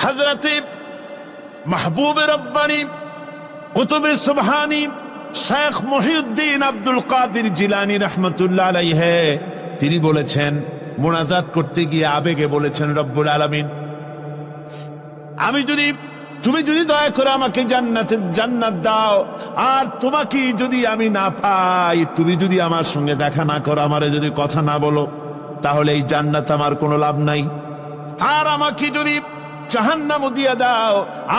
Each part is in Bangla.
হযরতে মাহবুবে রব্বানী কুতুবে সুবহানী শেখ মহিউদ্দিন আব্দুল কাদের জিলানী রাহমাতুল্লাহ আলাইহি তিনি বলেছেন, মুনাজাত করতে গিয়ে আবেগে বলেছেন, রব্বুল আলামিন তুমি যদি দয়া করে আমাকে জান্নাত দাও, আর তোমাকে যদি আমি না পাই, তুমি যদি আমার সঙ্গে দেখা না করো, আমারে যদি কথা না বলো, তাহলে এই জান্নাত আমার কোনো লাভ নাই। আর আমাকে যদি জাহান্নাম দিয়া দাও,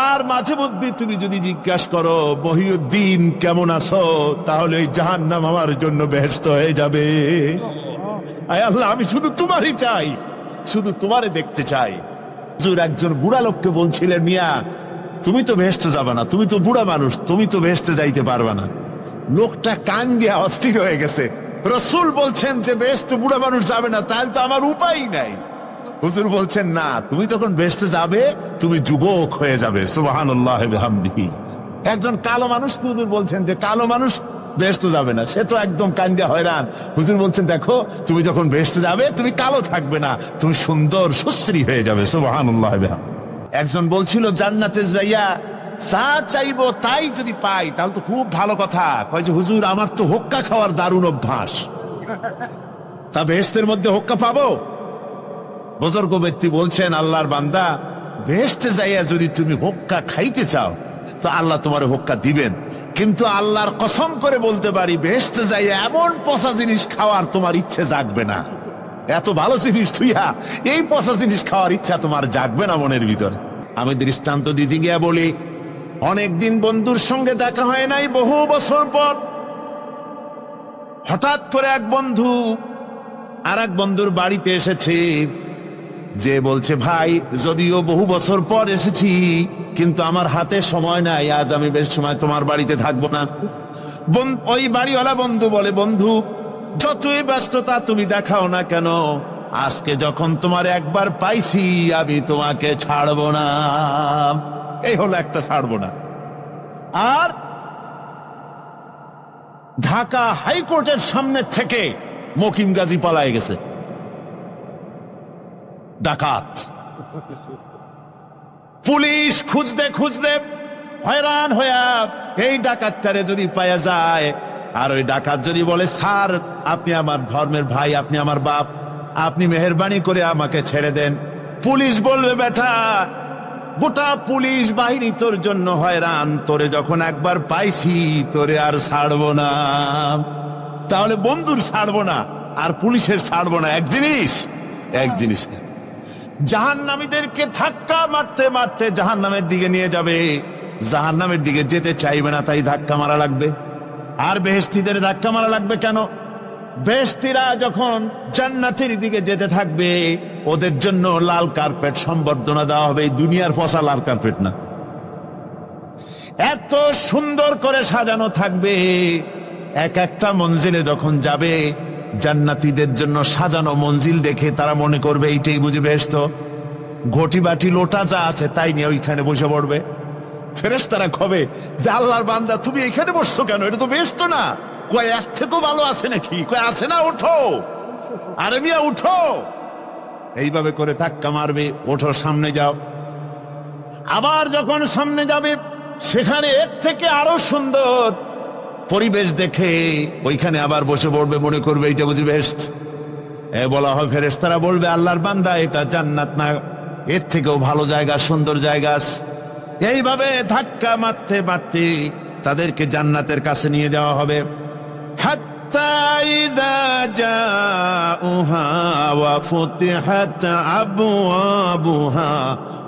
আর মাঝে মধ্যে তুমি যদি জিজ্ঞাসা করো মহিউদ্দিন কেমন আছো, তাহলে এই জাহান্নাম আমার জন্য বেহেশত হয়ে যাবে। আয় আল্লাহ, আমি শুধু তোমারই চাই, শুধু তোমারে দেখতে চাই। হুজুর একজন বুড়া লোককে বলছিলেন, মিয়া তুমি তো বেহেশতে যাবে না, তুমি তো বুড়া মানুষ, তুমি তো বেহেশতে যাইতে পারবে না। লোকটা কান দিয়া অস্থির হয়ে গেছে। রাসূল বলছেন যে বেহেশতে বুড়া মানুষ যাবে না, তাহলে তো আমার উপায় নাই। হুজুর বলছেন, না, তুমি তখন বেহেশতে যাবে, তুমি যুবক হয়ে যাবে। সুবহানাল্লাহি ওয়া বিহামদিহি। একজন কালো মানুষ হুজুর বলছেন যে কালো মানুষ বেহেশতে যাবে না, সে তো একদম কান্দিয়া হয়রান। হুজুর বলছেন, দেখো তুমি যখন বেহেশতে যাবে, তুমি কালো থাকবে না, তুমি সুন্দর সুশ্রী হয়ে যাবে। সুবহানাল্লাহি ওয়া বিহামদিহি। একজন বলছিল, জান্নাতে যাইয়া যা চাইবো তাই যদি পাই তাহলে তো খুব ভালো কথা। কয় যে হুজুর, আমার তো হোক্কা খাওয়ার দারুণ অভ্যাস, তা বেহেশতের মধ্যে হোক্কা পাবো? বুজুর্গ ব্যক্তি বলছেন, আল্লাহর বান্দা, বেহেশতে যাইয়া যদি তুমি হোক্কা খাইতে চাও তো আল্লাহ তোমার হোক্কা দিবেন, কিন্তু আল্লাহর কসম করে বলতে পারি, বেহেশতে যাইয়া এমন পচা জিনিস খাওয়ার তোমার ইচ্ছে জাগবে না। এত ভালো জিনিস তুইয়া এই পচা জিনিস খাওয়ার ইচ্ছা তোমার জাগবে না মনের ভিতরে। আমি দৃষ্টান্ত দিতে গিয়া বলি, অনেকদিন বন্ধুর সঙ্গে দেখা হয় নাই, বহু বছর পর হঠাৎ করে এক বন্ধু আর এক বন্ধুর বাড়িতে এসেছে, যে বলছে, ভাই যদিও বহু বছর পর এসেছি, কিন্তু আমার হাতে সময় নাই, আজ আমি বেশ সময় তোমার বাড়িতে থাকবো না। ওই বাড়িওয়ালা বন্ধু বলে, বন্ধু যতই ব্যস্ততা তুমি দেখাও না কেন, আজকে যখন তোমার একবার পাইছি, আমি তোমাকে ছাড়বো না। এই হলো একটা ছাড়বো না। আর ঢাকা হাইকোর্টের সামনে থেকে মকিম গাজী পালায় গেছে, ডাকাত। পুলিশ খুঁজতে খুঁজতে হয়রান হইয়া এই ডাকাতটারে যদি পাওয়া যায়, আর ওই ডাকাত যদি বলে, স্যার আপনি আমার ধর্মের ভাই, আপনি আমার বাপ, আপনি মেহেরবানি করে আমাকে ছেড়ে দেন, পুলিশ বলবে, বেটা গোটা পুলিশ বাহিনী তোর জন্য হয়রান, তোরে যখন একবার পাইছি তোরে আর ছাড়বো না। তাহলে বন্ধুর ছাড়বো না আর পুলিশের ছাড়বো না এক জিনিস। জাহান্নামীদেরকে ধাক্কা মারতে মারতে জাহান্নামের দিকে নিয়ে যাবে, জাহান্নামের দিকে যেতে চাইবে না, তাই ধাক্কা মারা লাগবে। আর বেহেশতীদের ধাক্কা মারা লাগবে কেন? বেহেশতীরা যখন জান্নাতের দিকে যেতে থাকবে, ওদের জন্য লাল কার্পেট সম্বর্ধনা দেওয়া হবে। এই দুনিয়ার পচা লাল কার্পেট না, এত সুন্দর করে সাজানো থাকবে। এক একটা মঞ্জিলে যখন যাবে, জান্নাতীদের জন্য সাজানো মঞ্জিল দেখে তারা মনে করবে এইটাই বুঝি বেহেশত। ঘটি বাটি লোটা যা আছে তাই নিয়ে ওইখানে বসে পড়বে। ফেরেশতারা কবে যে, আল্লাহর বান্দা তুমি এখানে বসছো কেন, এটা তো বেহেশত না। কয় এর থেকেও ভালো আছে নাকি? কয় আছে না, ওঠো, আরে মিয়া উঠো। এইভাবে করে ধাক্কা মারবে, ওঠো, সামনে যাও। আবার যখন সামনে যাবে, সেখানে এর থেকে আরো সুন্দর পরিবেশ দেখে ওইখানে আবার বসে পড়বে, মনে করবে এটা বুঝি বেহেশত। বলা হয়, ফেরেশতারা বলবে, আল্লাহর বান্দা এটা জান্নাত না, এর থেকেও ভালো জায়গা, সুন্দর জায়গা আছে। এইভাবে ধাক্কা মারতে মারতে তাদেরকে জান্নাতের কাছে নিয়ে যাওয়া হবে। হাত্তা ইযা জাউহা ওয়া ফুতিহাত আবওয়াবুহা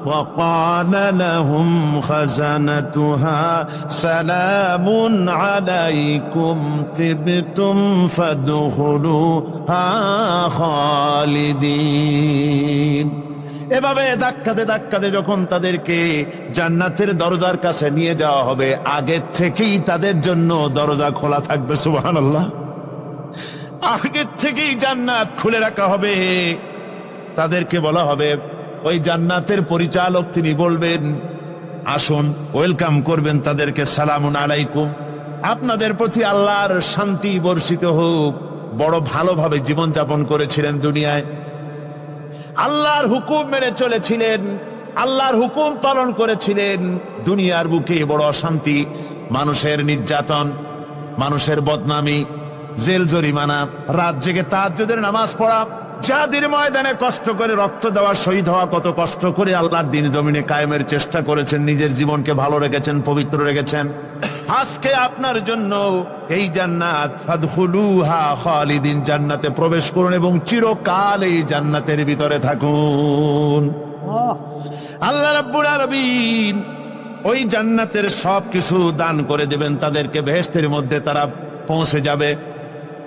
ওয়া ক্বালা লাহুম খাযানাতুহা সালামুন আলাইকুম তিবতুম ফাদখুলুহা খালিদিন। এভাবে ধাক্কাতে ধাক্কাতে যখন তাদেরকে জান্নাতের দরজার কাছে নিয়ে যাওয়া হবে, আগের থেকেই তাদের জন্য দরজা খোলা থাকবে। সুবহানাল্লাহ, আগের থেকেই জান্নাত খুলে রাখা হবে। তাদেরকে বলা হবে, ওই জান্নাতের পরিচালক তিনি বলবেন, আসুন, ওয়েলকাম করবেন তাদেরকে, সালামুন আলাইকুম, আপনাদের প্রতি আল্লাহর শান্তি বর্ষিত হোক। বড় ভালোভাবে জীবনযাপন করেছিলেন দুনিয়ায়, আল্লাহর হুকুম মেনে চলেছিলেন, আল্লাহর হুকুম পালন করেছিলেন। দুনিয়ার বুকে বড় অশান্তি, মানুষের নির্যাতন, মানুষের বদনামি, জেল জরিমানা, রাত জেগে তাহাজ্জুদের নামাজ পড়া, জিহাদের ময়দানে কষ্ট করে রক্ত দেওয়া, শহীদ হওয়া, কত কষ্ট করে আল্লাহর দ্বীন জমিনে কায়েমের চেষ্টা করেছেন, নিজের জীবনকে ভালো রেখেছেন, পবিত্র রেখেছেন। আজকে আপনার জন্য এই জান্নাত, ফাদখুলুহা খালিদিন, জান্নাতে প্রবেশ করুন এবং চিরকাল এই জান্নাতের ভিতরে থাকুন। আল্লাহ রাব্বুল আলামিন ওই জান্নাতের সবকিছু দান করে দেবেন তাদেরকে, বেহেশতের মধ্যে তারা পৌঁছে যাবে।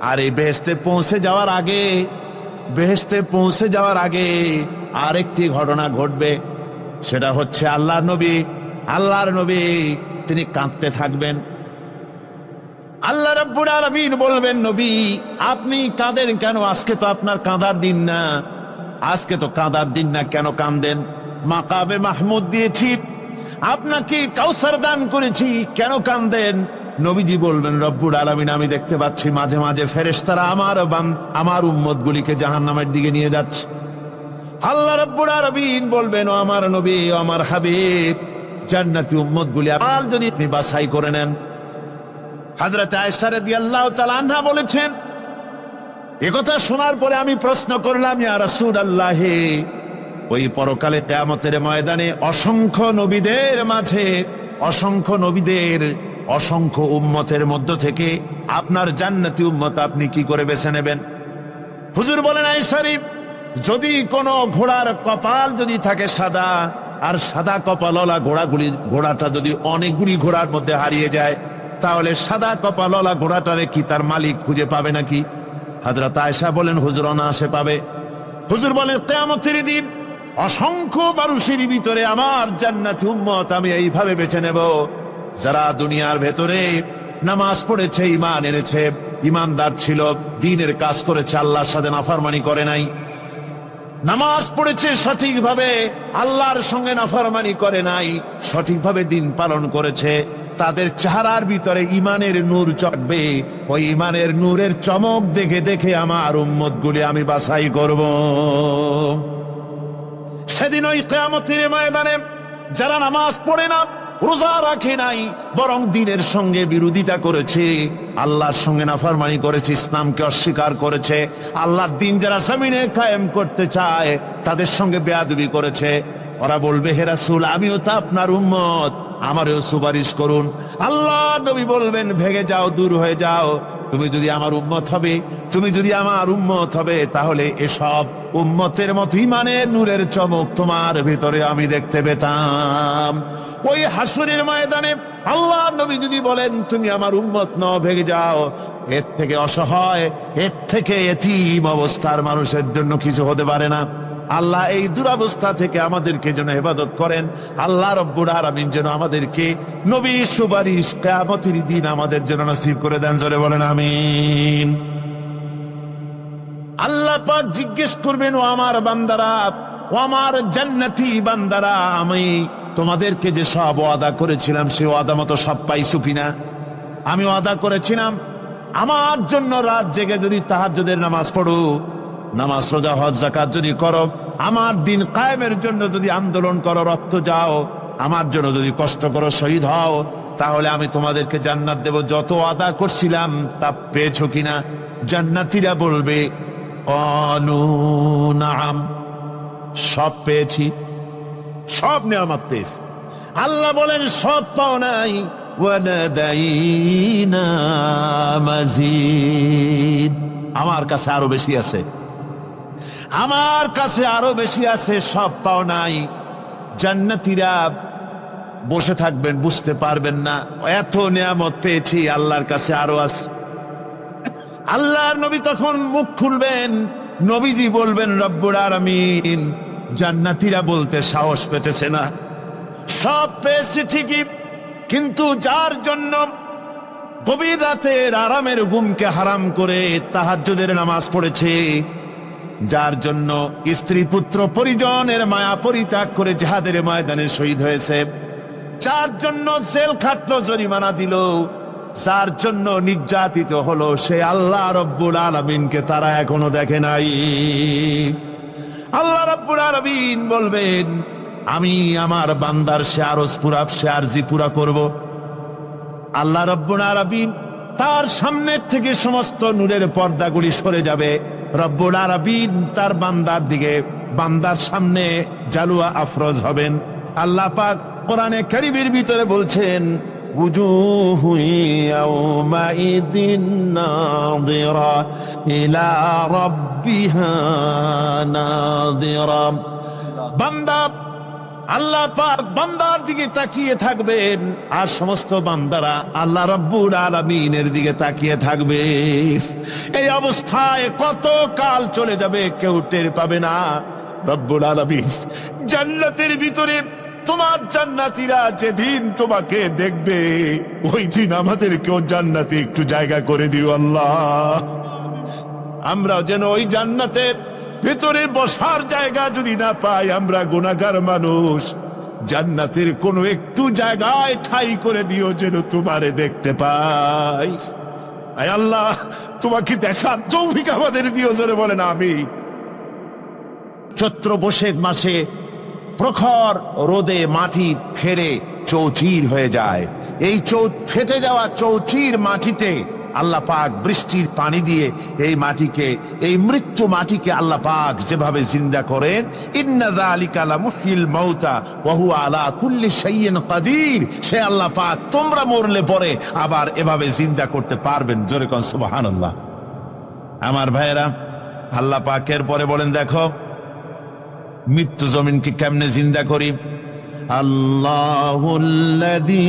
আর এই বেহেশতে পৌঁছে যাওয়ার আগে আরেকটি ঘটনা ঘটবে, সেটা হচ্ছে আল্লাহর নবী তিনি কাঁদতে থাকবেন। আল্লাহ রাব্বুল আলামিন বলবেন, নবী আপনি কাঁদেন কেন? আজকে তো আপনার কাঁদার দিন না, কেন কাঁদেন? মাকামে মাহমুদ দিয়েছি, আপনাকে কাউসার দান করেছি, কেন কাঁদেন? নবীজি বলবেন, রব্বুল আলামিন আমি দেখতে পাচ্ছি মাঝে মাঝে ফেরেশতারা আমার উম্মতগুলিকে জাহান্নামের দিকে নিয়ে যাচ্ছে। আল্লাহ রাব্বুল আলামিন বলবেন, ও আমার নবী, ও আমার হাবিব, জান্নাতি উম্মতগুলি যদি আপনি বাছাই করে নেন। হযরত আয়েশা রাদিয়াল্লাহু তাআলা আনহা বলেছেন, একথা শোনার পরে আমি প্রশ্ন করলাম, ইয়া রাসূলুল্লাহ, ওই পরকালে কিয়ামতের ময়দানে অসংখ্য নবীদের অসংখ্য উম্মতের মধ্য থেকে আপনার জান্নাতি উম্মত আপনি কি করে বেছে নেবেন? হুজুর বলেন, আয়েশা, যদি কোনো ঘোড়ার কপাল যদি থাকে সাদা, আর সাদা কপালওয়ালা ঘোড়াটা যদি অনেকগুলি ঘোড়ার মধ্যে হারিয়ে যায়, তাহলে সাদা কপালওয়ালা ঘোড়াটারে কি তার মালিক খুঁজে পাবে নাকি? হযরত আয়েশা বলেন, হুজুর অনায়াসে পাবে। হুজুর বলেন, কিয়ামতের দিন অসংখ্য মানুষের ভিতরে আমার জান্নাতি উম্মত আমি এইভাবে বেছে নেব, যারা দুনিয়ার ভেতরে নামাজ পড়েছে, ঈমান এনেছে, ঈমানদার ছিল, দ্বীনের কাজ করেছে, আল্লাহর সাথে নাফরমানি করে নাই, নামাজ পড়েছে সঠিকভাবে, আল্লাহর সঙ্গে নাফরমানি করে নাই, সঠিকভাবে দ্বীন পালন করেছে, তাদের চেহারার ভিতরে ঈমানের নূর চড়বে। ওই ঈমানের নূরের চমক দেখে দেখে আমার উম্মতগুলি আমি বাছাই করব। সেদিন ওই কিয়ামতের ময়দানে যারা নামাজ পড়ে না, রোজা রাখে নাই, বরং দ্বীনের সঙ্গে বিরোধিতা করেছে, আল্লাহর সঙ্গে নাফরমানি করেছে, ইসলামকে অস্বীকার করেছে, আল্লাহর দ্বীন যারা জমিনে কায়েম করতে চায় তাদের সঙ্গে বেয়াদবি করেছে, ওরা বলবে, হে রাসূল, আমিও তো আপনার উম্মত, আমারও সুপারিশ করুন। আল্লাহ নবী বলবেন, ভেগে যাও, দূর হয়ে যাও, তুমি যদি আমার উম্মত হবে তাহলে এসব উম্মতের মতো ঈমানের নূরের চমক তোমার ভিতরে আমি দেখতে পেতাম। ওই হাসরের ময়দানে আল্লাহ নবী যদি বলেন, তুমি আমার উম্মত নও, ভেগে যাও, এর থেকে অসহায়, এর থেকে এতিম অবস্থার মানুষের জন্য কিছু হতে পারে না। আল্লাহ এই দুরবস্থা থেকে আমাদেরকে যেন হেফাজত করেন। আল্লাহ রব্বুল আলামিন যেন আমাদেরকে নবীর সুপারিশ কিয়ামতের দিন আমাদের জন্য নসিব করে দেন, জোরে বলেন আমিন। আল্লাহ পাক জিজ্ঞেস করবেন, ও আমার বান্দারা, ও আমার জান্নাতি বান্দারা, আমি তোমাদেরকে যে সব ওয়াদা করেছিলাম সে ওয়াদা মতো সব পাইছো কিনা? আমি ওয়াদা করেছিলাম আমার জন্য রাত জেগে যদি তাহাজ্জুদের নামাজ পড়ো, নামাজ, রোজা, হজ, যাকাত যদি করো, আমার দিন কায়েমের জন্য যদি আন্দোলন করো, রক্ত যাও, আমার জন্য যদি কষ্ট করো, শহীদ হও, তাহলে আমি তোমাদেরকে জান্নাত দেব। যত ওয়াদা করছিলাম তা পেয়েছো কিনা? জান্নাতীরা বলবে, ক্বালু নাআম, সব পেয়েছি, সব নিয়ামত পেয়েছি। আল্লাহ বলেন, সব পাও নাই, ওয়ালাদাইনা মাজিদ, আমার কাছে আরো বেশি আছে, আমার কাছে আরো বেশি আছে, সব পাও নাই। জান্নাতীরা বসে থাকবেন, বুঝতে পারবেন না, এত নিয়ামত পেয়েছি, আল্লাহর কাছে আরো আছে। আল্লাহর নবী তখন মুখ খুলবেন, নবীজি বলবেন, রব্বুল আলামিন, জান্নাতীরা বলতে সাহস পেতেছে না, সব পেয়েছি ঠিকই, কিন্তু যার জন্য গভীর রাতের আরামের ঘুমকে হারাম করে তাহাজ্জুদের নামাজ পড়েছে, যার জন্য স্ত্রী পুত্র পরিজনের মায়া পরিত্যাগ করে জিহাদের ময়দানে শহীদ হয়েছে, যার জন্য জেল খাটলো, জরিমানা দিল, যার জন্য নির্যাতিত হলো, সে আল্লাহ রব্বুল আলামিনকে তারা এখনো দেখে নাই। আল্লাহ রব্বুল আলামিন বলবেন, আমি আমার বান্দার সে আরজ পুরা সে আরজি পুরা করব। আল্লাহ রব্বুল আলামিন তার সামনে থেকে সমস্ত নূরের পর্দাগুলি সরে যাবে। রব্বুল আলামিন তার বান্দার দিকে, বান্দার সামনে জালুয়া আফরোজ হবেন। আল্লাহ পাক কোরআনে কারীমের ভিতরে বলছেন, উজুহু ইয়াওমাইদিন নাযিরা ইলা রাব্বিহা নাযিরা। বান্দা, আল্লাহ পাক বান্দার দিকে তাকিয়ে থাকবেন, আর সমস্ত বান্দারা আল্লাহ রাব্বুল আলামিনের দিকে তাকিয়ে থাকবে। এই অবস্থায় কত কাল চলে যাবে কেউ টের পাবে না। রব্বুল আলামিন জান্নাতের ভিতরে তোমার জান্নাতীরা যেদিন তোমাকে দেখবে, ওই দিন আমাদেরকেও জান্নাতে একটু জায়গা করে দিও আল্লাহ। আমরা যেন ওই জান্নাতের ভেতরে বসার জায়গা যদি না পাই, আমরা গুনাহগার মানুষ, জান্নাতের কোনো একটু জায়গায় ঠাই করে দিও যেন তোমারে দেখতে পাই। আয় আল্লাহ, তোমাকে দেখার তৌফিক আমাদের দিও, জোরে বলেন আমিন। চৈত্র বৈশাখ মাসে প্রখর রোদে মাটি ফেরে চৌচির হয়ে যায়। এই ফেটে যাওয়া চৌচির মাটিতে আল্লাহ পাক বৃষ্টির পানি দিয়ে এই মাটিকে, এই মৃত্যু মাটিকে আল্লাহ পাক যেভাবে জিন্দা করেন, ইন্না যালিকা লামুহয়িল মাউতা ওয়া হুয়া আলা কুল্লি শাইইন কাদির, সে আল্লাহ পাক তোমরা মরলে পরে আবার এভাবে জিন্দা করতে পারবেন। জোরে কোন সুবহানাল্লাহ। আমার ভাইয়েরা, আল্লাহ পাকের পরে বলেন, দেখো মৃত্যু জমিনকে কেমনে জিন্দা করি। আল্লাহুল্লাযী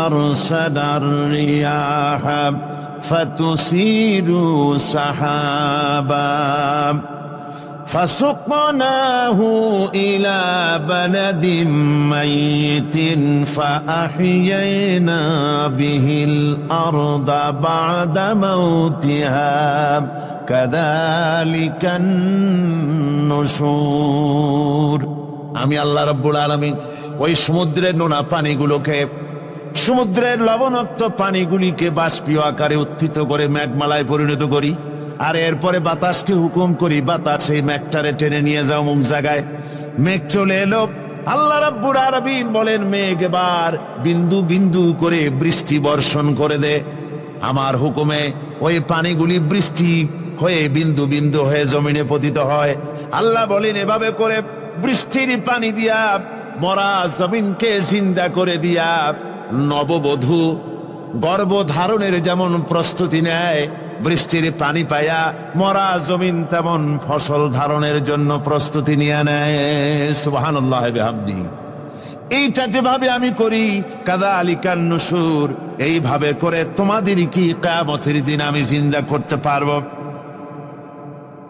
আরসালার রিয়াহা ফাতুসিরু সাহাবা ফাসুকনাহু ইলা বালাদিন মাইতিন ফাআহইয়ানা বিহিল আরদা বা'দা মাউতিহা কাযালিকান নুশুর। আমি আল্লাহ রাব্বুল আলামিন ওই সমুদ্রের নোনা পানিগুলোকে, সমুদ্রের লবণাক্ত পানিগুলিকে বাষ্পীয় আকারে উত্থিত করে মেঘমালায় পরিণত করি, আর এরপরে বাতাসকে হুকুম করি, বাতাস এই মেঘটারে টেনে নিয়ে যাও মুখ জায়গায়। মেঘ চলে এলো। আল্লাহ রাব্বুল আলামিন বলেন, মেঘ এবার বিন্দু বিন্দু করে বৃষ্টি বর্ষণ করে দে। আমার হুকুমে ওই পানিগুলি বৃষ্টি হয়ে বিন্দু বিন্দু হয়ে জমিনে পতিত হয়। আল্লাহ বলেন, এভাবে করে বৃষ্টির পানি দিয়া মরা জমিনকে জিন্দা করে দিয়া নববধূ গর্ভধারণের যেমন প্রস্তুতি নেয়, বৃষ্টির পানি পায়া মরা জমিন তেমন ফসল ধারণের জন্য প্রস্তুতি নিয়ে নেয়। সুবহানাল্লাহ বিহামদিহি। এইটা যেভাবে আমি করি, কাযালিকান নুশুর, এইভাবে করে তোমাদের কি কিয়ামতের দিন আমি জিন্দা করতে পারবো?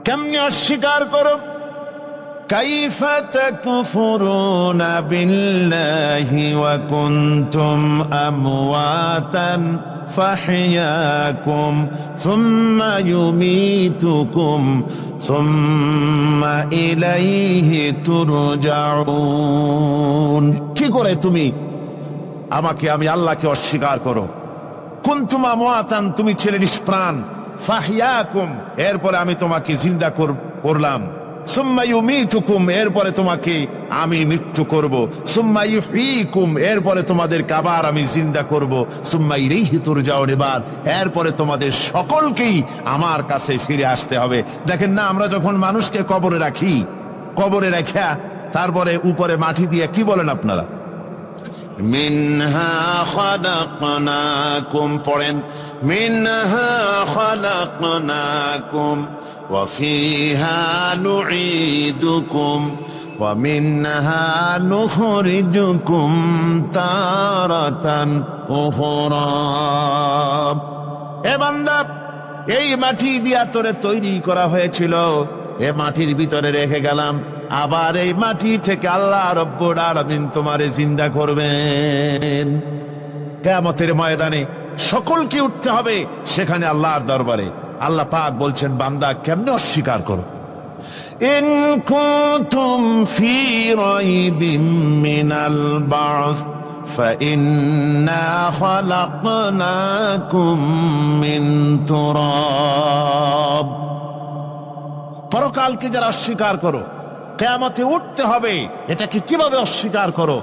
কেমনে অস্বীকার করো? কাইফা তাকফুরুনা বিল্লাহি ওয়া কুনতুম আমওয়াতান ফাহইয়াকুম সুম্মা ইউমীতুকুম সুম্মা ইলাইহি তুরজাউন। কি করে তুমি আমাকে, আমি আল্লাহকে অস্বীকার করো? কুনতুম আমওয়াতান, তুমি ছিলে নিষ্প্রাণ, ফাহইয়াকুম, এরপরে আমি তোমাকে জিন্দা করলাম, সুম্মা ইউমীতুকুম, এরপরে তোমাকে আমি মৃত্যু করব, সুম্মা ইউহয়ীকুম, এরপরে তোমাদেরকে আবার আমি জিন্দা করব, সুম্মা ইলাইহি তুরজাউন, এরপরে তোমাদের সকলকেই আমার কাছে ফিরে আসতে হবে। দেখেন না, আমরা যখন মানুষকে কবরে রাখি, কবরে রাখা তারপরে উপরে মাটি দিয়ে কি বলেন আপনারা? মিনহা খালাকনাকুম, পড়েন, মিনহা খালাকনাকুম ওয়া ফিহা নুঈদুকুম ওয়া মিনহা নুখরিজুকুম তারাতান উখরা। এ বান্দা, এই মাটি দিয়া তোরে তৈরি করা হয়েছিল, এ মাটির ভিতরে রেখে গেলাম, আবার এই মাটি থেকে আল্লাহ রব্বুল আলামিন তোমারে জিন্দা করবেন। কিয়ামতের ময়দানে সকলকে উঠতে হবে সেখানে আল্লাহর দরবারে। আল্লাহ পাক বলছেন, বান্দা কেমনে অস্বীকার করো? ইন কুনতুম ফি রাইবিম মিনাল বা'স ফাইন্না খালাকনাকুম মিন তুরাব। পরকালকে যারা অস্বীকার করো, কিয়ামতে উঠতে হবে, এটাকে কিভাবে অস্বীকার করো?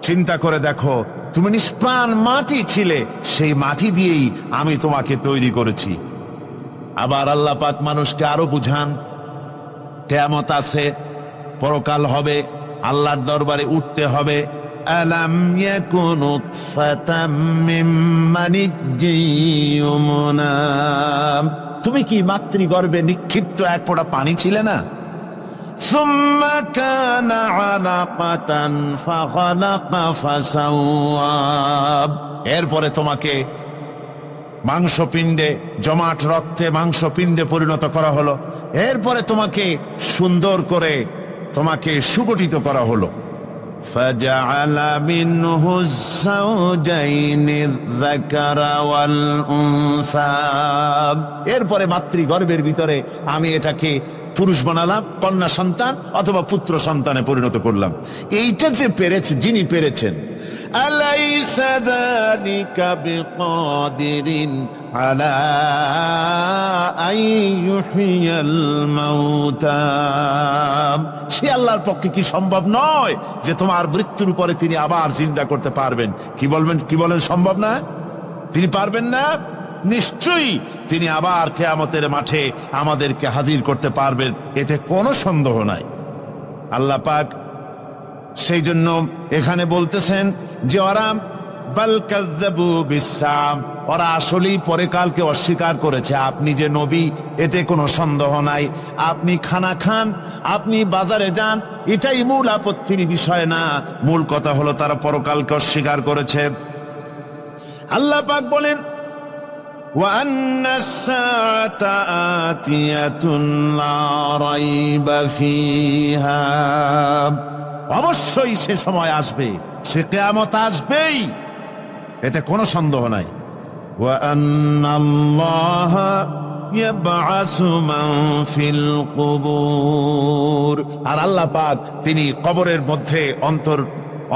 চিন্তা করে দেখো, তুমি নিষ্প্রাণ মাটি ছিলে, সেই মাটি দিয়েই আমি তোমাকে তৈরি করেছি। আবার আল্লাহ পাক মানুষকে আরো বুঝান, কিয়ামত আছে, পরকাল হবে, আল্লাহর দরবারে উঠতে হবে। আলাম ইয়াকুন নুতফাতাম মিন মানিজ্জিন ইউমনা, তুমি কি মাতৃগর্ভে নিক্ষিপ্ত এক ফোঁটা পানি ছিলে না? সুম্মা কানা আলাকাতান ফাখালাকা ফাসাওয়া, এরপরে তোমাকে মাংসপিণ্ডে, জমাট রক্তে মাংসপিণ্ডে পরিণত করা হলো, এরপরে তোমাকে সুন্দর করে তোমাকে সুগঠিত করা হলো। ফাজআলা মিনহু যাওজাইনি যাকারা ওয়াল উনসা, এরপরে মাতৃগর্ভের ভিতরে আমি এটাকে পুরুষ বানালাম, কন্যা সন্তান অথবা পুত্র সন্তানে পরিণত করলাম। এইটা যে পেরেছে, যিনি পেরেছেন, আলাইসা যালিকা বিকাদিরিন আলা আইয়ুহিয়াল মাউতা, সে আল্লাহর পক্ষে কি সম্ভব নয় যে তোমার মৃত্যুর পরে তিনি আবার জিন্দা করতে পারবেন? কি বলেন সম্ভব না? তিনি পারবেন না? নিশ্চয়ই তিনি আবার কিয়ামতের মাঠে আমাদেরকে হাজির করতে পারবেন, এতে কোনো সন্দেহ নাই। আল্লাহ পাক সেই জন্য এখানে বলতেছেন যে ওরা বাল কাযযাবু বিসসাম, ওরা আসলেই পরকালকে অস্বীকার করেছে। আপনি যে নবী, এতে কোনো সন্দেহ নাই। আপনি খানা খান, আপনি বাজারে যান, এটাই মূল আপত্তির বিষয় না। মূল কথা হলো তারা পরকালকে অস্বীকার করেছে। আল্লাহ পাক বলেন, وَأَنَّ السَّاعَةَ آتِيَةٌ لَا رَيْبَ فِيهَا, অবশ্যই সে সময় আসবে, সে কিয়ামত আসবেই, এতে কোনো সন্দেহ নাই। وَأَنَّ اللَّهَ يَبْعَثُ مَن فِي الْقُبُورِ, আর আল্লাহ পাক তিনি কবরের মধ্যে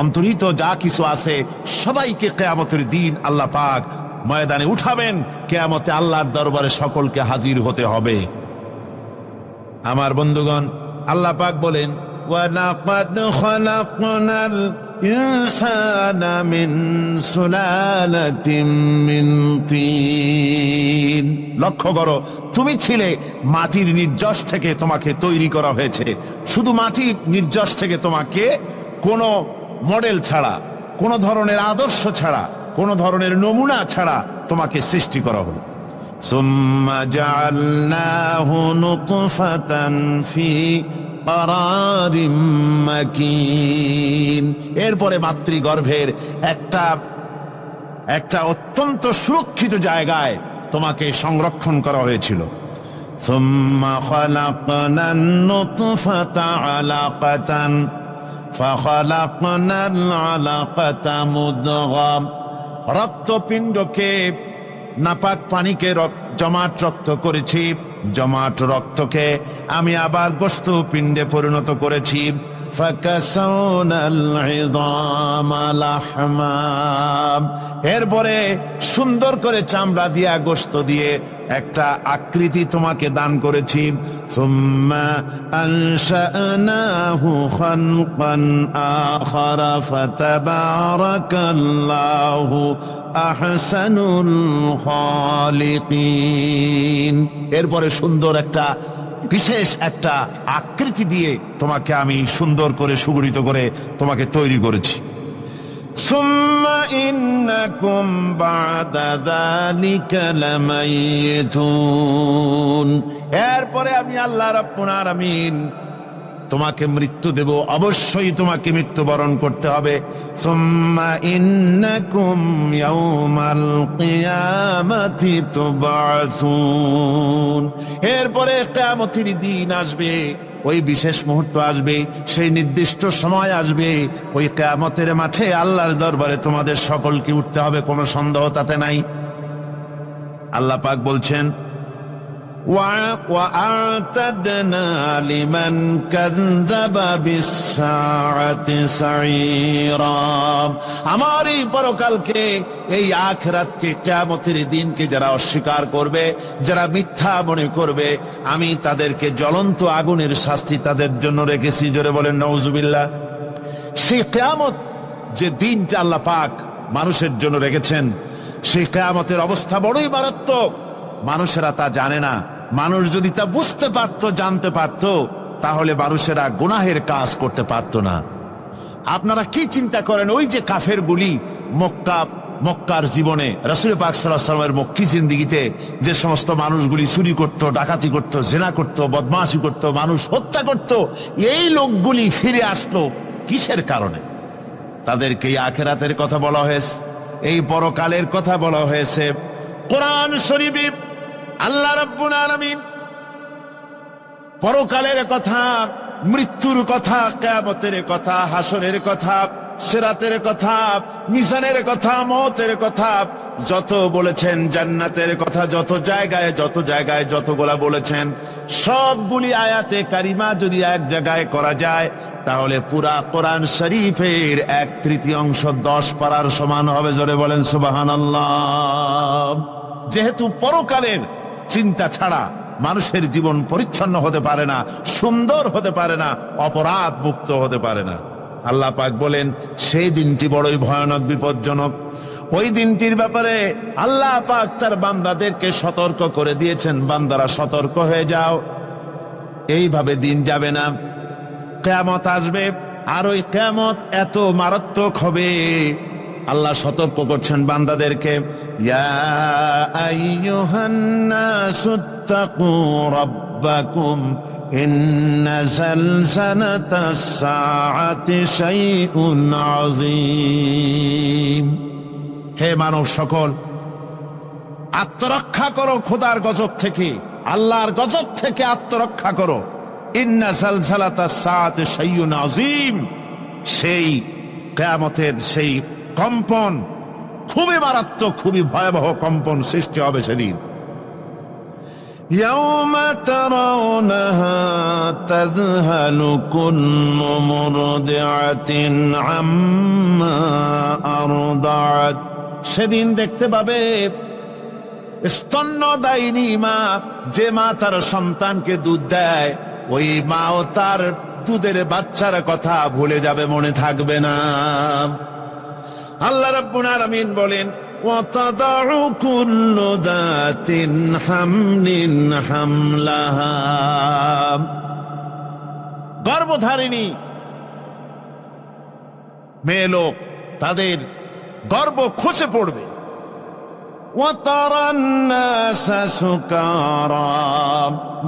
অন্তর্হিত যা কিছু আছে সবাইকে কিয়ামতের দিন আল্লাহ পাক ময়দানে উঠাবেন। কিয়ামতে আল্লাহর দরবারে সকলকে হাজির হতে হবে। আমার বন্ধুগণ, আল্লাহ পাক বলেন, ওয়ালাকাদ খালাকনাল ইনসানা মিন সুলালাতিন মিন তিন, লক্ষ্য করো, তুমি ছিলে মাটির নির্যাস থেকে, তোমাকে তৈরি করা হয়েছে। শুধু মাটির নির্যাস থেকে তোমাকে কোনো মডেল ছাড়া, কোনো ধরনের আদর্শ ছাড়া, কোন ধরনের নমুনা ছাড়া তোমাকে সৃষ্টি করা হলো। সুম্মা জাআলনাহু নুতফাতান ফি ক্বারারিম মাকিন, এরপরে মাতৃগর্ভের একটা অত্যন্ত সুরক্ষিত জায়গায় তোমাকে সংরক্ষণ করা হয়েছিল। সুম্মা খালাকনান নুতফাতা আলাকাতান ফাখালাকনাল আলাকাতা মুদগা, রক্তপিণ্ডকে, নাপাক পানিকে জমাট রক্ত করেছি, জমাট রক্তকে আমি আবার গোশত পিণ্ডে পরিণত করেছি। ফাকাসাউনাল ইযামা লাহমা, এরপরে সুন্দর করে চামড়া দিয়া, গোশত দিয়ে একটা আকৃতি তোমাকে দান করেছি। সুম্মা আনশানাহু খালকান আখারা ফাতাবারাকাল্লাহু আহসানুল খালিকিন, এরপরে সুন্দর একটা বিশেষ একটা আকৃতি দিয়ে তোমাকে আমি সুন্দর করে সুগঠিত করে তোমাকে তৈরি করেছি। সুম্মা ইন্নাকুম বা'দা যালিকা লামাইতুন, এরপরে আমি আল্লাহ রাব্বুল আলামিন তোমাকে মৃত্যু দেব, অবশ্যই তোমাকে মৃত্যুবরণ করতে হবে। সুম্মা ইন্নাকুম ইয়াউমাল কিয়ামাতি তুবআসুন, এরপরে কিয়ামতের দিন আসবে, ওই বিশেষ মুহূর্ত আসবে, সেই নির্দিষ্ট সময় আসবে, ওই কিয়ামতের মাঠে আল্লাহর দরবারে তোমাদের সকলকে উঠতে হবে, কোনো সন্দেহ তাতে নাই। আল্লাহ পাক বলছেন, وأعتدنا لمن كذب بالساعة سعيرا। আমার এই পরকালকে, এই আখিরাতকে, কিয়ামতের দিনকে যারা অস্বীকার করবে, যারা মিথ্যা মনে করবে, আমি তাদেরকে জ্বলন্ত আগুনের শাস্তি তাদের জন্য রেখেছি। জোরে বলেন নাউজুবিল্লাহ। সেই কিয়ামত যে দিনটা আল্লাহ পাক মানুষের জন্য রেখেছেন, সেই কিয়ামতের অবস্থা বড়ই মারাত্মক। মানুষেরা তা জানে না। মানুষ যদি তা বুঝতে পারত, জানতে পারত, তাহলে মানুষেরা গুনাহের কাজ করতে পারত না। আপনারা কি চিন্তা করেন, ওই যে কাফেরগুলি মক্কার জীবনে, রাসূল পাক সাল্লাল্লাহু আলাইহি ওয়াসাল্লামের মক্কি জিন্দেগিতে যে সমস্ত মানুষগুলি চুরি করত, ডাকাতি করত, জিনা করত, বদমাশি করত, মানুষ হত্যা করত, এই লোকগুলি ফিরে আসলো কিসের কারণে? তাদেরকে এই আখিরাতের কথা বলা হয়েছে, এই পরকালের কথা বলা হয়েছে। কোরআন শরীফে আল্লাহ রাব্বুল আলামিন পরকালের কথা, মৃত্যুর কথা, কিয়ামতের কথা, হাসরের কথা, সিরাতের কথা, মিজানের কথা, মওতের কথা যত বলেছেন, জান্নাতের কথা যত জায়গায় যতগুলা বলেছেন, সবগুলি আয়াতে কারিমা যদি এক জায়গায় করা যায়, তাহলে পুরা কোরআন শরীফের 1/3 10 পারার সমান হবে। জোরে বলেন সুবহানাল্লাহ। যেহেতু পরকালের চিন্তা ছাড়া মানুষের জীবন পরিচ্ছন্ন হতে পারে না, সুন্দর হতে পারে না, অপরাধ মুক্ত হতে পারে না। আল্লাহ পাক বলেন সেই দিনটি বড়ই ভয়ানক, বিপজ্জনক। ওই দিনটির ব্যাপারে আল্লাহ পাক তার বান্দাদেরকে সতর্ক করে দিয়েছেন, বান্দারা সতর্ক হয়ে যাও, এইভাবে দিন যাবে না, কিয়ামত আসবে। আর ওই কিয়ামত এত মারাত্মক হবে, আল্লাহ সতর্ক করছেন বান্দাদেরকে। ইয়া আইয়ুহান নাসুত্তাকু রাব্বাকুম ইন্না যালজালাতাস সাআতি শাইউন আযীম। হে মানব সকল, আত্মরক্ষা করো খোদার গজব থেকে, আল্লাহর গজব থেকে আত্মরক্ষা করো। ইন্না যালজালাতাস সাআতি শাইউন আযীম, সেই কিয়ামতের সেই কম্পন খুবই মারাত্মক, খুবই ভয়াবহ কম্পন সৃষ্টি হবে সেদিন। ইয়াউমা তারাউনাহা তাযহালু কুল্লু মুরদিআতিন আম্মা আরদাআত। সেদিন দেখতে পাবে স্তন্যদায়িনী মা, যে মা তার সন্তানকে দুধ দেয়, ওই মাও তার দুধের বাচ্চার কথা ভুলে যাবে, মনে থাকবে না। আল্লাহ রাব্বুল আলামিন বলেন ওয়াতাদাউ কুল্লু যাতিন হামলিন হামলাহা। গর্ভধারিণী মেয়ে লোক, তাদের গর্ভ খসে পড়বে। ওয়াতারান নাসা সুকারা,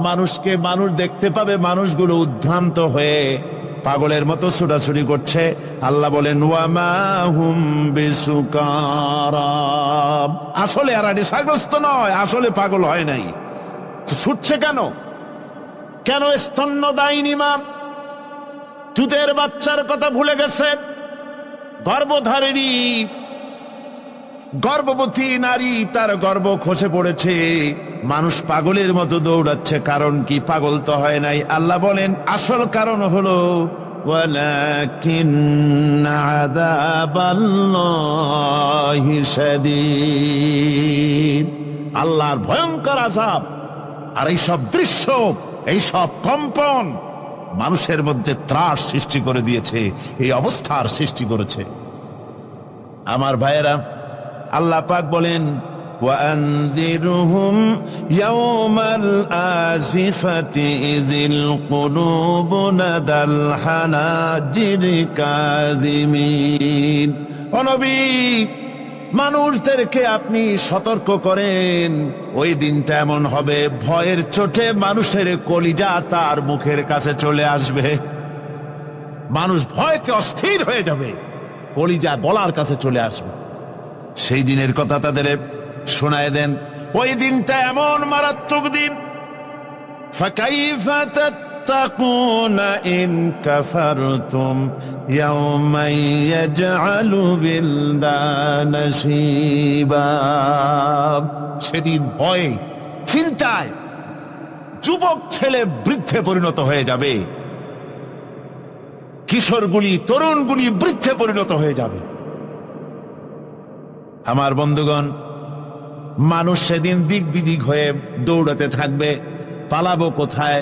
মানুষকে মানুষ দেখতে পাবে, মানুষগুলো উদ্ভ্রান্ত হয়ে পাগলের মতো ছুটাছুটি করছে। আল্লাহ বলেন ওয়ামা হুম বিসুকারা, আসলে আর নেশাগ্রস্ত নয়, আসলে পাগল হয় নাই। ছুটছে কেন? কেন? স্তন্যদায়িনী মা দুধের বাচ্চার কথা ভুলে গেছে। গর্ভধারিণী গর্ভবতী নারী, তার গর্ভ খসে পড়েছে, মানুষ পাগলের মতো দৌড়াচ্ছে। কারণ কি? পাগল তো হয় নাই। আল্লাহ বলেন আসল কারণ হলো ওয়ালাকিন্না আযাবাল্লাহি শাদীদ, আল্লাহর ভয়ঙ্কর আযাব। আর এই সব দৃশ্য, এই সব কম্পন মানুষের মধ্যে ত্রাস সৃষ্টি করে দিয়েছে, এই অবস্থার সৃষ্টি করেছে। আমার ভাইয়েরা, আল্লাহ পাক বলেন ওয়ানযিরহুম ইয়াওমাল আজিফাতি ইযিল কুলুবু লাদাল হানাজিরি কাযিমিন। ও নবী, মানুষদেরকে আপনি সতর্ক করেন, ওই দিনটা এমন হবে, ভয়ের চোটে মানুষের কলিজা তার মুখের কাছে চলে আসবে। মানুষ ভয়তে অস্থির হয়ে যাবে, কলিজা গলার কাছে চলে আসবে। সেই দিনের কথা তাদের শোনায় দেন। ওই দিনটা এমন মারাত্মক দিন। ফাকাইফা তাত্তাকুনা ইন কাফারতুম ইয়াওমান ইয়াজআলু বিলদানা শিবা। সেদিন ভয়ে, চিন্তায় যুবক ছেলে বৃদ্ধে পরিণত হয়ে যাবে, কিশোরগুলি তরুণগুলি বৃদ্ধে পরিণত হয়ে যাবে। আমার বন্ধুগণ, মানুষ সেদিন দিক বিদিক হয়ে দৌড়াতে থাকবে, পালাবো কোথায়?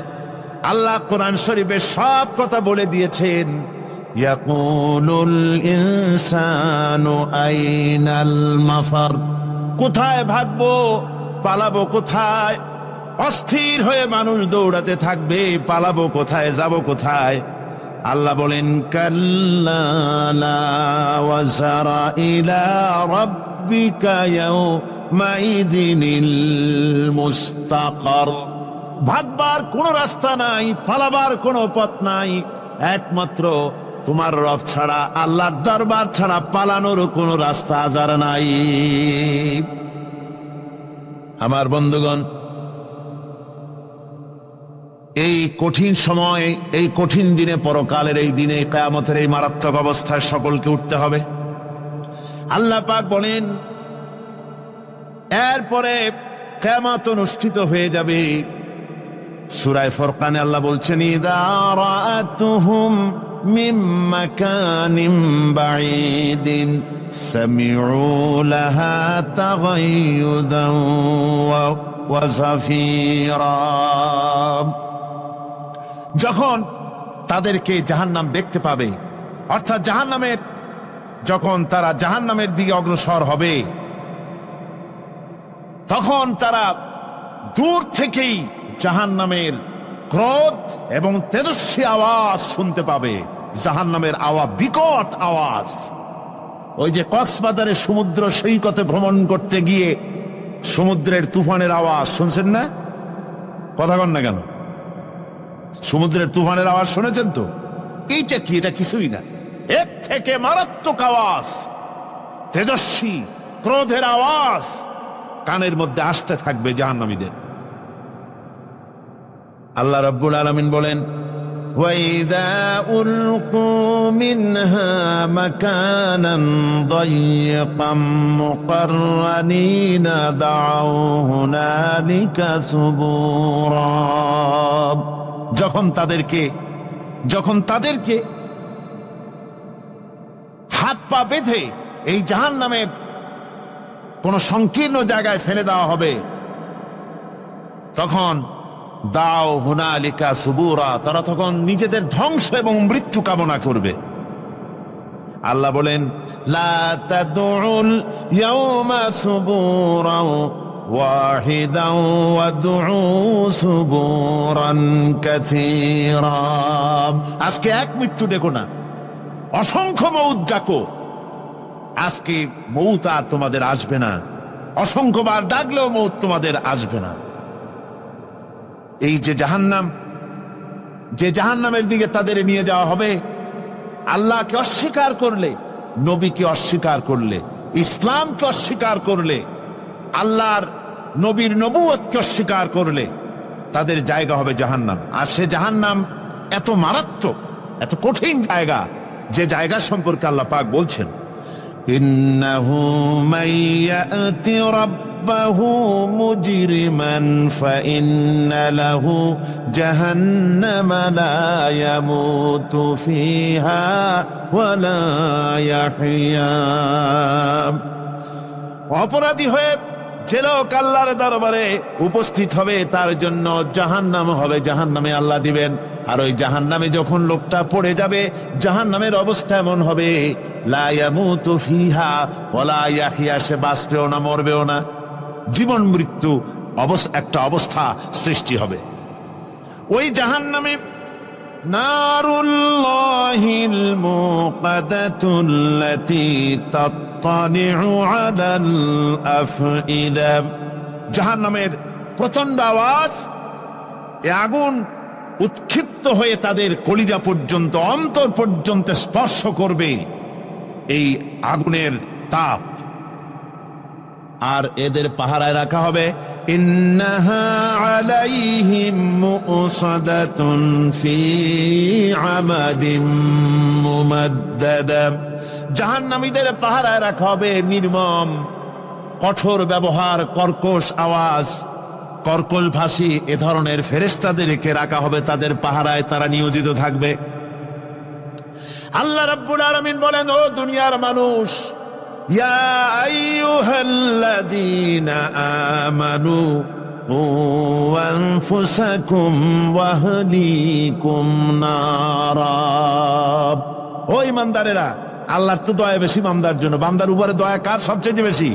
আল্লাহ কোরআন শরীফে সব কথা বলে দিয়েছেন। ইয়াকুলুল ইনসানু আইনাল মাফার, কোথায় ভাগবো, পালাবো কোথায়? অস্থির হয়ে মানুষ দৌড়াতে থাকবে, পালাবো কোথায়, যাব কোথায়? আল্লাহ বলেন কাল্লা লা ওয়াজারা ইলা রাব্বিকা ইয়াউমাইযিনিল মুস্তাকার। ভাগবার কোন রাস্তা নাই, পালাবার কোন পথ নাই, একমাত্র তোমার রব ছাড়া, আল্লাহর দরবার ছাড়া পালানোর কোন রাস্তা আজার নাই। আমার বন্ধুগণ, এই কঠিন সময়, এই কঠিন দিনে, পরকালের এই দিনে, কিয়ামতের এই মারাত্মক অবস্থায় সকলকে উঠতে হবে। আল্লাহ পাক বলেন, এরপরে কিয়ামত অনুষ্ঠিত হয়ে যাবে। সূরা ফুরকানে আল্লাহ বলছেন, ইযা রাআতুহুম মিন মাকানিন বাঈদিন সামিউ লাহা তাগায়ুযান ওয়া যাফীরা। যখন তাদেরকে জাহান্নাম দেখতে পাবে, অর্থাৎ জাহান্নামের, যখন তারা জাহান্নামের দিকে অগ্রসর হবে, তখন তারা দূর থেকেই জাহান্নামের ক্রোধ এবং তেজস্বী আওয়াজ শুনতে পাবে। জাহান্নামের আওয়াজ, বিকট আওয়াজ। ওই যে কক্সবাজারে সমুদ্র সৈকতে ভ্রমণ করতে গিয়ে সমুদ্রের তুফানের আওয়াজ শুনছেন না? কথা কন না কেন? সমুদ্রের তুফানের আওয়াজ শুনেছেন তো? এইটা কি? এটা কিছুই না, এর থেকে মারাত্মক আওয়াজ, তেজস্বী ক্রোধের আওয়াজ কানের মধ্যে আসতে থাকবে জাহান্নামীদের। আল্লাহ রাব্বুল আলামিন বলেন, ওয়াইযা উলকু মিনহা মাকানান দায়্যিকাম মুকাররানিনা দাউ হুনালিকা সুবুরা। যখন তাদেরকে হাত পা বেঁধে এই জাহান্নামের কোন সংকীর্ণ জায়গায় ফেলে দেওয়া হবে, তখন দাও হুনালিকা সুবুরা, তারা তখন নিজেদের ধ্বংস এবং মৃত্যু কামনা করবে। আল্লাহ বলেন, লা তাদউল ইয়াওমা সুবুরান ওয়াহিদান ওয়াদউ সুবুরান কাসীরা। আজকে এক মৃত্যু ডেকো না, অসংখ্য মউত ডাকো। আজকে মউত আর তোমাদের আসবে না, অসংখ্যবার ডাকলেও মউত তোমাদের আসবে না। এই যে জাহান্নামের দিকে তাদের নিয়ে যাওয়া হবে, আল্লাহকে অস্বীকার করলে, নবীকে অস্বীকার করলে, ইসলামকে অস্বীকার করলে, আল্লাহর নবীর নবুয়তকে অস্বীকার করলে তাদের জায়গা হবে জাহান্নাম। আর সে জাহান্নাম এত মারাত্মক, এত কঠিন জায়গা, যে জায়গা সম্পর্কে আল্লাহ পাক বলছেন, ইন্নাহু মাইয়াতি রাব্বাহু মুজরিমান ফাইন্না লাহু জাহান্নামা লা ইয়ামুতু ফিহা ওয়া লা ইয়াহইয়া। অপরাধী হয়ে যে লোক আল্লাহর দরবারে উপস্থিত হবে, তার জন্য জাহান্নাম হবে, জাহান্নামে আল্লাহ দিবেন। আর ওই জাহান্নামে যখন লোকটা পড়ে যাবে, জাহান্নামের অবস্থা এমন হবে, লা ইয়ামুতু ফিহা ওয়া লা ইয়াহইয়া, সে বাঁচবেও না, মরবেও না, জীবন মৃত্যু একটা অবস্থা সৃষ্টি হবে। ওই জাহান্নামে নারুল্লাহিল মুকাদাতুল্লাতী তাত্তালিউ আলাল আফইদা। জাহান্নামের প্রচন্ড আওয়াজ, এ আগুন উৎক্ষিপ্ত হয়ে তাদের কলিজা পর্যন্ত, অন্তর পর্যন্ত স্পর্শ করবে এই আগুনের তাপ। আর এদের পাহারায় রাখা হবে, ইন্নাহা আলাইহিম মুসাদাতুন ফি আমাদিম মুমাদ্দাদা। জাহান্নামীদের পাহারায় রাখা হবে নির্মম, কঠোর ব্যবহার, কর্কশ আওয়াজ, কর্কল ভাষী এ ধরনের ফেরেশতাদেরকে রাখা হবে, তাদের পাহারায় তারা নিয়োজিত থাকবে। আল্লাহ রাব্বুল আলামিন বলেন, ও দুনিয়ার মানুষ, ইয়া আইয়ুহাল্লাযীনা আমানু কু আনফুসাকুম ওয়া আহলিকুম নারা। ও ইমানদারেরা, আল্লাহর তো দয়া বেশি বান্দার জন্য। বান্দার উপরে দয়া কার সবচেয়ে বেশি?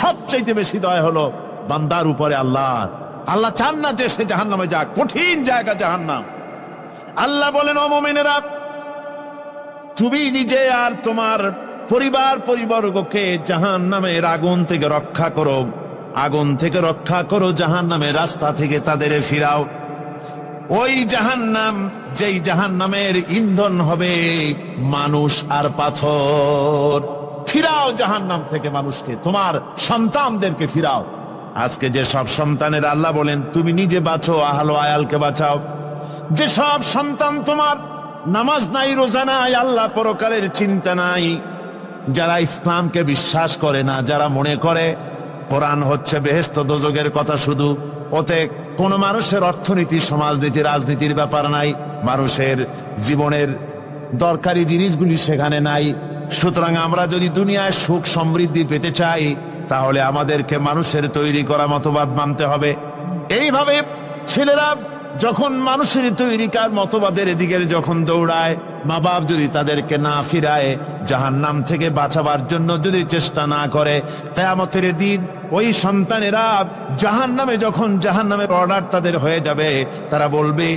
সবচেয়ে বেশি দয়া হলো বান্দার উপরে আল্লাহর। আল্লাহ চান না যে সে জাহান্নামে যাক, কঠিন জায়গা জাহান্নাম। আল্লাহ বলেন, ও মুমিনেরা, তুমি নিজে আর তোমার পরিবারবর্গকে জাহান্নামের আগুন থেকে রক্ষা করো, আগুন থেকে রক্ষা করো, জাহান্নামের রাস্তা থেকে তাদের ফিরাও। ওই জাহান্নাম, যেই জাহান্নামের ইন্ধন হবে মানুষ আর পাথর। ফিরাও জাহান্নাম থেকে মানুষকে, তোমার সন্তানদেরকে ফিরাও। আজকে যে সব সন্তানের আল্লাহ বলেন তুমি নিজে বাঁচো, আহল আয়ালকে বাঁচাও। যে সব সন্তান তোমার নামাজ নাই, রোজা নাই, আল্লাহ পরকালের চিন্তা নাই, যারা ইসলামকে বিশ্বাস করে না, যারা মনে করে কোরআন হচ্ছে বেহেশত দোজখের কথা শুধু, ওতে কোনো মানুষের অর্থনীতি, সমাজনীতি, রাজনীতির ব্যাপার নাই, মানুষের জীবনের দরকারি জিনিসগুলি সেখানে নাই। সুতরাং আমরা যদি দুনিয়ায় সুখ সমৃদ্ধি পেতে চাই, তাহলে আমাদেরকে মানুষের তৈরি করা মতবাদ মানতে হবে। এইভাবে ছেলেরা যখন মানুষের তৈরিকার মতবাদের দিকে যখন দৌড়ায়, মা বাপ যদি তাদেরকে না ফিরায়, জাহান্নাম থেকে বাঁচাবার জন্য যদি চেষ্টা না করে, কিয়ামতের দিন ওই সন্তানেরা জাহান্নামে, যখন জাহান্নামের অর্ডার তাদের হয়ে যাবে, তারা বলবে,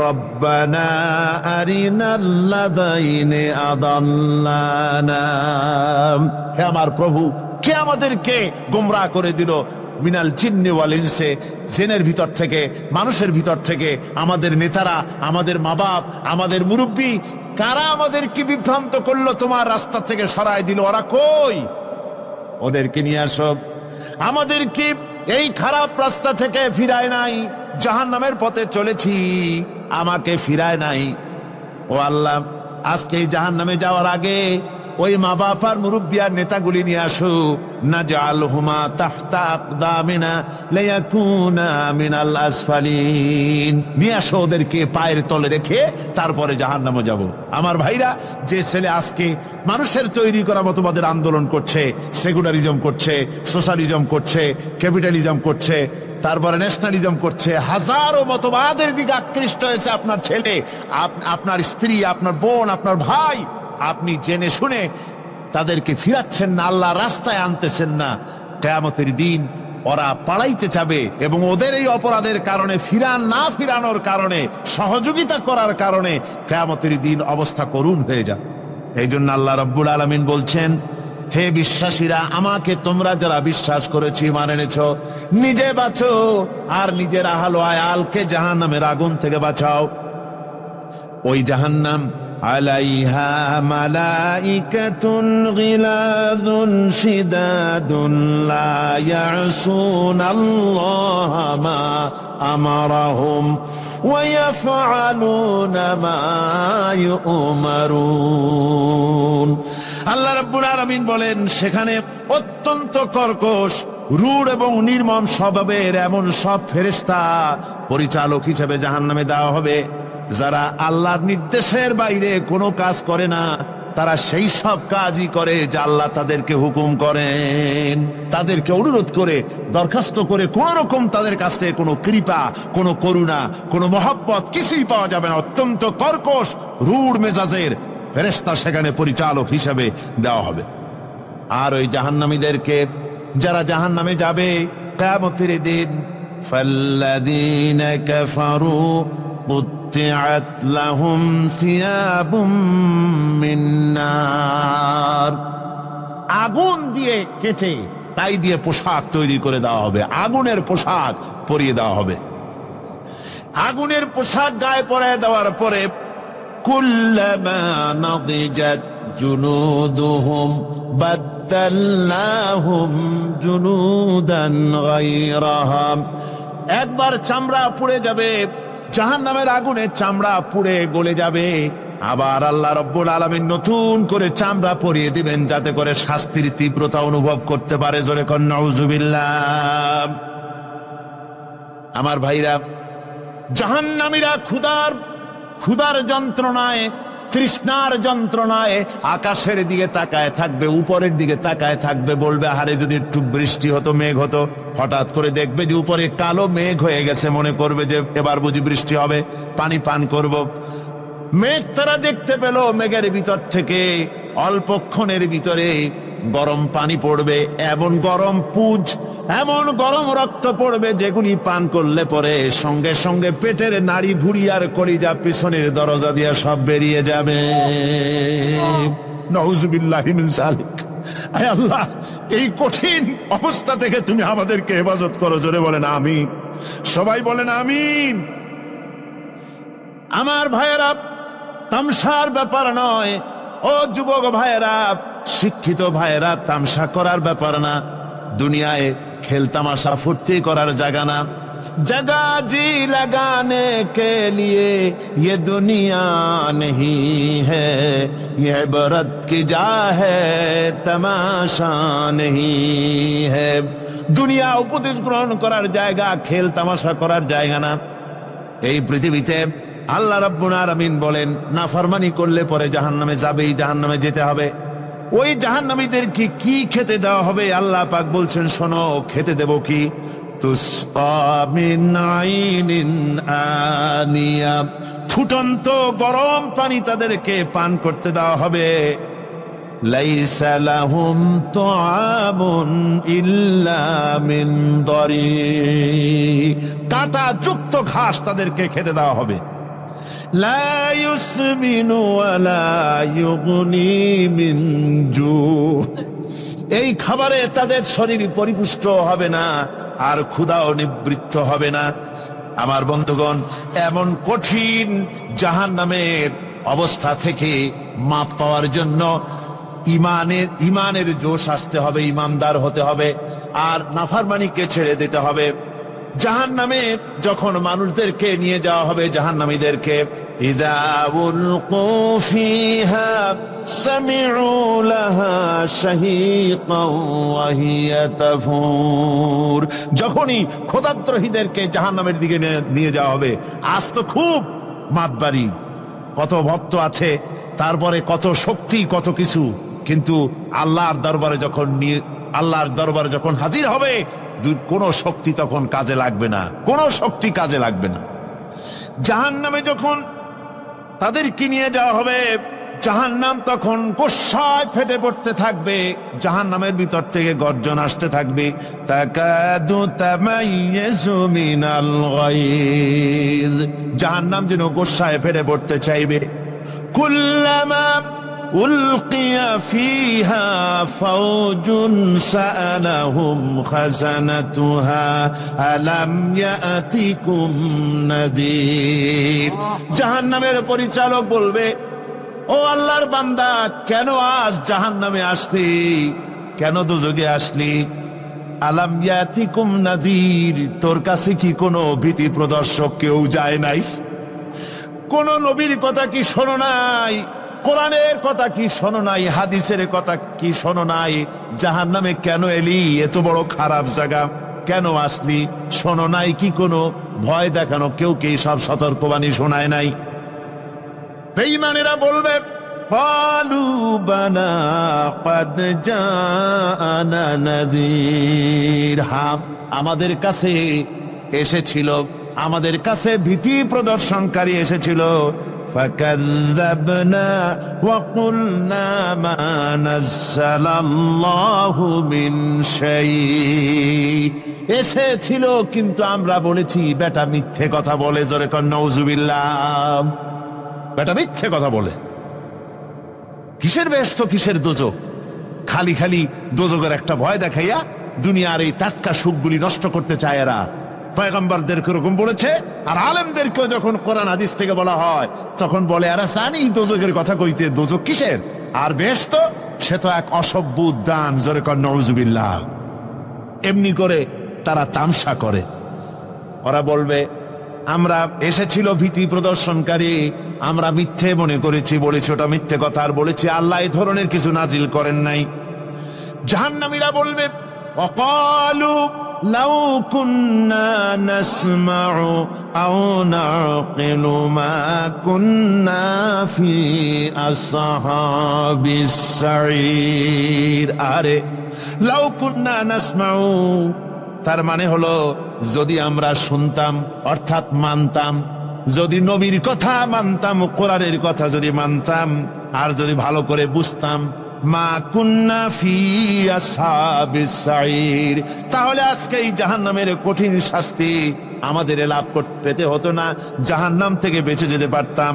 রব্বানা আরিনাল্লাযাইনি আদাল্লানা, হে আমার প্রভু, কে আমাদেরকে গোমরাহ করে দিল, মিনাল জিন্নি ওয়াল ইনসি, জিনের ভিতর থেকে, মানুষের ভিতর থেকে, আমাদের নেতারা, আমাদের মা বাপ, আমাদের মুরব্বী, কারা আমাদেরকে বিভ্রান্ত করলো, তোমার রাস্তা থেকে সরাই দিল, ওরা কই? ওদেরকে নিয়ে আসো। আমাদেরকে এই খারাপ রাস্তা থেকে ফিরায় নাই, জাহান্নামের পথে চলেছি, আমাকে ফিরায় নাই। ও আল্লাহ, আজকে জাহান্নামে যাওয়ার আগে ওই মা বাপ আর মুরব্বী আর নেতাগুলি নিয়ে আসো। নাজআলহুমা তাহতা আকদামিনা লিয়াকুনা মিনাল আসফালিন, নিয়ে আসো ওদেরকে পায়ের তলে রেখে তারপরে জাহান্নামে যাব। আমার ভাইরা, যে ছেলে আজকে মানুষের তৈরি করা মতবাদের আন্দোলন করছে, সেকুলারিজম করছে, সোশ্যালিজম করছে, ক্যাপিটালিজম করছে, তারপরে ন্যাশনালিজম করছে, হাজারো মতবাদের দিকে আকৃষ্ট হয়েছে আপনার ছেলে, আপনার স্ত্রী, আপনার বোন, আপনার ভাই, আপনি জেনে শুনে তাদেরকে ফিরাচ্ছেন না, আল্লাহ রাস্তায় আনতেছেন না। কিয়ামতের দিন ওরা পালাইতে যাবে, এবং ওদের এই অপরাধের কারণে, ফিরানোর কারণে, সহযোগিতা করার কারণে কিয়ামতের দিন অবস্থা করুণ হয়ে যাবে। এই জন্য আল্লাহ রাব্বুল আলামিন বলছেন, হে বিশ্বাসীরা, আমাকে তোমরা যারা বিশ্বাস করেছি, ঈমান এনেছো, নিজে বাঁচো আর নিজের আহল আয়ালকে জাহান্নামের আগুন থেকে বাঁচাও। ওই জাহান্নাম আলাইহা মালাইকাতুন গিলাযুন শিদাদুন লা ইয়াসুনাল্লাহা মা আমারাহুম ওয়া ইয়াফআলুনা মা ইউমারুন। আল্লাহ রাব্বুল আলামিন বলেন, সেখানে অত্যন্ত কর্কশ, রূঢ় এবং নির্মম স্বভাবের এমন সব ফেরেশতা পরিচালক হিসেবে জাহান্নামে দেওয়া হবে, যারা আল্লাহর নির্দেশের বাইরে কোনো কাজ করে না। তারা সেই সব কাজই করে যা আল্লাহ তাদেরকে হুকুম করেন, তাদেরকে অনুরোধ করে, দরখাস্ত করে, কোন রকম তাদের কাছ থেকে কোনো কৃপা, কোনো করুণা, কোনো মহব্বত কিছুই পাওয়া যাবে না। অত্যন্ত কর্কশ, রূঢ় মেজাজের ফেরেশতা সেখানে পরিচালক হিসেবে দেওয়া হবে। আর ওই জাহান্নামীদেরকে, যারা জাহান্নামে যাবে কিয়ামতের দিন, ফাল্লাযীনা কাফারু কুত্তিআত লাহুম সিয়াবুম মিন নার, আগুন দিয়ে কেটে তাই দিয়ে পোশাক তৈরি করে দেওয়া হবে, আগুনের পোশাক পরিয়ে দেওয়া হবে। আগুনের পোশাক গায়ে পরায় দেওয়ার পরে, কুল্লামা নাদিজাত জুনুদুহুম বাদদালনাহুম জুনুদান গায়রাহা, একবার চামড়া পুড়ে যাবে, জাহান্নামের আগুনে চামড়া পুড়ে গলে যাবে, আবার আল্লাহ রাব্বুল আলামিন নতুন করে চামড়া পরিয়ে দিবেন, যাতে করে শাস্তির তীব্রতা অনুভব করতে পারে। জোরে কোন নাউজুবিল্লাহ। আমার ভাইরা, জাহান্নামীরা ক্ষুধার যন্ত্রণায়, তৃষ্ণার যন্ত্রণায় আকাশের দিকে তাকায় থাকবে, উপরের দিকে তাকায় থাকবে, বলবে আরে যদি একটু বৃষ্টি হতো, মেঘ হতো। হঠাৎ করে দেখবে যে উপরে কালো মেঘ হয়ে গেছে, মনে করবে যে এবার বুঝি বৃষ্টি হবে, পানি পান করব। মেঘ তারা দেখতে পেল, মেঘের ভিতর থেকে অল্পক্ষণের ভিতরে গরম পানি পড়বে, এমন গরম পুজ, এমন গরম রক্ত পড়বে যেগুলি পান করলে পরে সঙ্গে সঙ্গে পেটের নাড়ি ভুড়ি আর কলিজা পিছনের দরজা দিয়ে সব বেরিয়ে যাবে। নাউযুবিল্লাহি মিন যালিক। আয় আল্লাহ, এই কঠিন অবস্থা থেকে তুমি আমাদেরকে হেফাজত করো। জোরে বলেন আমিন। সবাই বলেন আমিন। আমার ভাইয়েরা, তামসার ব্যাপার নয়। ও যুবক ভাইয়েরা, শিক্ষিত ভাইয়েরা, তামসা করার ব্যাপার না। দুনিয়ায় খেলতামাশা ফুর্তি করার জায়গা না। जगह जी लगाने के लिए ये दुनिया नहीं है, ये इबरत की जा है, तमाशा नहीं है। দুনিয়া উপদেশ গ্রহণ করার জায়গা, খেল তামাশা করার জায়গা না। এই পৃথিবীতে আল্লাহ রাব্বুল আলামিন বলেন, নাফরমানি করলে পরে জাহান্নামে যাবেই, জাহান্নামে যেতে হবে। ওই জাহান্নামীদেরকে কি খেতে দেওয়া হবে? আল্লাহ পাক বলছেন, শোনো, খেতে দেব কি? তুসকা মিন আইনিন আনিয়া, ফুটন্ত গরম পানি তাদেরকে পান করতে দেওয়া হবে। লাইসা লাহুম তুআমুন ইল্লা মিন দারি, কাঁটা যুক্ত ঘাস তাদেরকে খেতে দেওয়া হবে। লা ইউসমিনু ওয়ালা ইউগনি মিন জু, এই খাবারে তাদের শরীর পরিপুষ্ট হবে না, আর ক্ষুধাও নিবৃত্ত হবে না। আমার বন্ধুগণ, এমন কঠিন জাহান্নামের অবস্থা থেকে মাপ পাওয়ার জন্য ইমানের জোশ আসতে হবে, ইমানদার হতে হবে, আর নাফরমানিকে ছেড়ে দিতে হবে। জাহান্নামে যখন মানুষদেরকে নিয়ে যাওয়া হবে, জাহান্নামীদেরকে, ইযা উলকু ফিহা সামিউ লাহা শাহীকান ওয়া হিয়া তাফুর, যখনই খোদাদ্রোহীদেরকে জাহান্নামের দিকে নিয়ে যাওয়া হবে, আজ তো খুব মাতবাড়ি, কত ভক্ত আছে, তারপরে কত শক্তি, কত কিছু, কিন্তু আল্লাহর দরবারে যখন হাজির হবে, কোনো শক্তি তখন কাজে লাগবে না, কোনো শক্তি কাজে লাগবে না। জাহান্নামে যখন তাদেরকে নিয়ে যাওয়া হবে, জাহান্নাম তখন গোসায় ফেটে পড়তে থাকবে, জাহান্নামের ভিতর থেকে গর্জন আসতে থাকবে, তাকাদু তামাইয়াজু মিনাল গায়জ, জাহান্নাম যেন গোসায় ফেটে পড়তে চাইবে। কুল্লামা উলকিয়া ফিহা ফাওজুন সাআলাহুম খাজানাতুহা আলাম ইয়াতিকুম নাদির, জাহান্নামের পরিচালক বলবে, ও আল্লাহর বান্দা, কেন আজ জাহান্নামে আসলি, কেন দোজখে আসলি? আলাম ইয়াতিকুম নাদির, তোর কাছে কি কোনো ভীতি প্রদর্শক কেউ যায় নাই? কোন নবীর কথা কি শোনো নাই? কোরআনের কথা কি শোনো নাই? হাদিসের কথা কি শোনো নাই? জাহান্নামে কেন এলি? এত বড় খারাপ জায়গা কেন আসলি? শোনো নাই কি? কোনো ভয় দেখানো কেউ কি সব সতর্কবাণী শোনায় নাই? বেঈমানেরা বলবে, ক্বালু বালা ক্বাদ জাআনা নাযীর, হ্যাঁ, আমাদের কাছে এসেছিল, আমাদের কাছে ভীতি প্রদর্শনকারী এসেছিল। ফাকাযযাবনা ওয়া কুলনা মা নাযালাল্লাহু মিন শাই, এসেছিল কিন্তু আমরা বলেছি বেটা মিথ্যে কথা বলে। জোরে কর নাউযুবিল্লাহ। বেটা মিথ্যে কথা বলে। কিসের বেহেশত, কিসের দোজখ? খালি খালি দোজখের একটা ভয় দেখাইয়া দুনিয়ার এই টাটকা সুখগুলি নষ্ট করতে চায় এরা। পয়গম্বরদেরকে এরকম বলেছে, আর আলেমদেরকেও যখন কোরআন হাদিস থেকে বলা হয় তখন বলে, এরা জানি দোজখের কথা কইতে, দোজখ কিসের? আর বেহেশত সে তো এক অসভ্য উদ্যান। জোরে কর নাউযুবিল্লাহ। এমনি করে তারা তামসা করে। ওরা বলবে, আমরা এসেছিল ভীতি প্রদর্শনকারী, আমরা মিথ্যে মনে করেছি, বলেছি ওটা মিথ্যে কথা, আর বলেছি আল্লাহ এই ধরনের কিছু নাজিল করেন নাই। জাহান্নামীরা বলবে, ওয়াকালু লাউ কুন্না নাসমাউ আও নাকিলু মা কুন্না ফি আসহাবিস সাঈর। আরে লাউ কুন্না নাসমাউ, তার মানে হলো যদি আমরা শুনতাম অর্থাৎ মানতাম, যদি নবীর কথা মানতাম, কোরআনের কথা যদি মানতাম, আর যদি ভালো করে বুঝতাম, মা কুন্না ফি আসহাবিস সাঈর, তাহলে আজকে এই জাহান্নামের কঠিন শাস্তি আমাদের লাভ পেতে হতো না, জাহান্নাম থেকে বেঁচে যেতে পারতাম।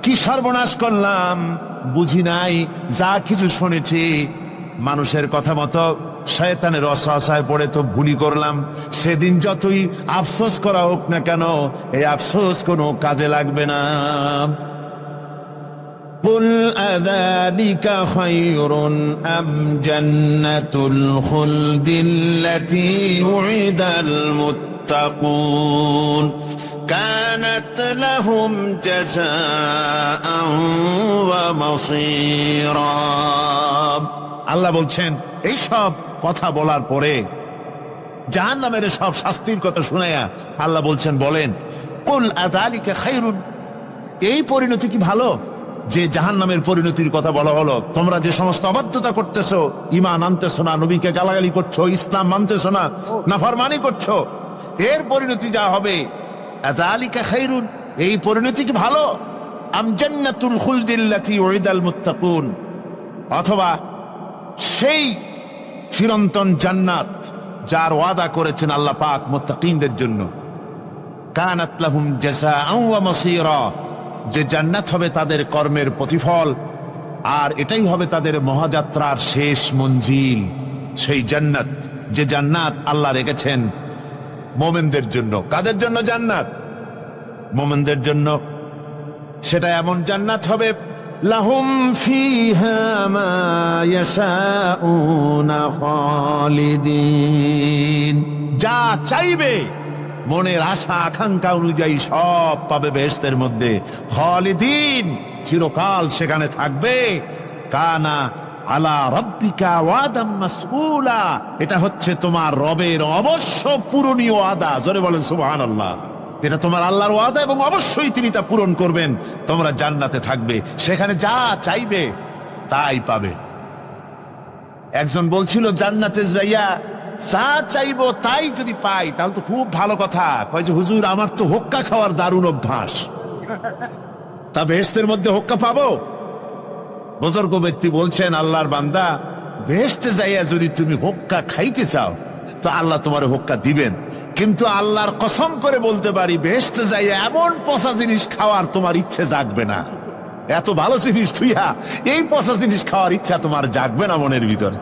কি সর্বনাশ করলাম, বুঝি নাই, যা কিছু শুনেছি মানুষের কথা মতো শয়তানের ওয়াসওয়াসায় পড়ে তো ভুলই করলাম। সেদিন যতই আফসোস করা হোক না কেন, এই আফসোস কোনো কাজে লাগবে না। কুল আযালিকা খায়রুন আম জান্নাতুল খুলদিল্লাতী উইদাল মুত্তাকুন কানাত লাহুম জাযাআন ওয়া মাসীরা। আল্লাহ বলছেন, এইসব কথা বলার পরে, জাহান্নামের সব শাস্তির কথা শুনাইয়া আল্লাহ বলছেন, বলেন কুল আযালিকা খায়রুন, এই পরিণতি কি ভালো যে জাহান্নামের পরিণতির কথা বলা হলো? তোমরা যে সমস্ত অবাধ্যতা করতেছো, ঈমান আনতেছো না, নবীকে গালাগালি করছো, ইসলাম মানতেছো না, নাফরমানি করছো, এর পরিণতি যা হবে, আযালিকা খায়রুন, এই পরিণতি কি ভালো? আম জান্নাতুল খুলদিল্লাতী উইদাল মুত্তাকুন, অথবা সেই চিরন্তন জান্নাত যার ওয়াদা করেছেন আল্লাহ পাক মুত্তাকিনদের জন্য, কানাত লাহুম জাযাআন ওয়া মাসীরা, যে জান্নাত হবে তাদের কর্মের প্রতিফল, আর এটাই হবে তাদের মহাযাত্রার শেষ মঞ্জিল। সেই জান্নাত, যে জান্নাত আল্লাহ রেখেছেন মুমিনদের জন্য। কাদের জন্য জান্নাত? মুমিনদের জন্য। সেটা এমন জান্নাত হবে, লাহুম ফিহা মা ইয়াশাউনা খালিদিন, যা চাইবে মনের আশা আকাঙ্ক্ষা অনুযায়ী সব পাবে বেহেশতের মধ্যে। খালিদিন, চিরকাল সেখানে থাকবে। কানা আলা রাব্বিকা ওয়াদাম মাসউলা, এটা হচ্ছে তোমার রবের অবশ্য পূরণীয় ওয়াদা। জোরে বলেন সুবহানাল্লাহ। এটা তোমার আল্লাহর ওয়াদা এবং অবশ্যই তিনি তা পূরণ করবেন। তোমরা জান্নাতে থাকবে, সেখানে যা চাইবে তাই পাবে। একজন বলছিল, জান্নাতে যাইয়া যা চাইবো তাই যদি পাই তাহলে তো খুব ভালো কথা। কয় যে হুজুর, আমার তো হোক্কা খাওয়ার দারুণ অভ্যাস, তা বেহেশতের মধ্যে হোক্কা পাবো? বুজুর্গ ব্যক্তি বলছেন, আল্লাহর বান্দা, বেহেশতে যাইয়া যদি তুমি হোক্কা খাইতে চাও তো আল্লাহ তোমার হোক্কা দিবেন, কিন্তু আল্লাহর কসম করে বলতে পারি, বেহেশতে যাইয়া এমন পচা জিনিস খাওয়ার তোমার ইচ্ছে জাগবে না। এত ভালো জিনিস তুইয়া এই পচা জিনিস খাওয়ার ইচ্ছা তোমার জাগবে না মনের ভিতরে।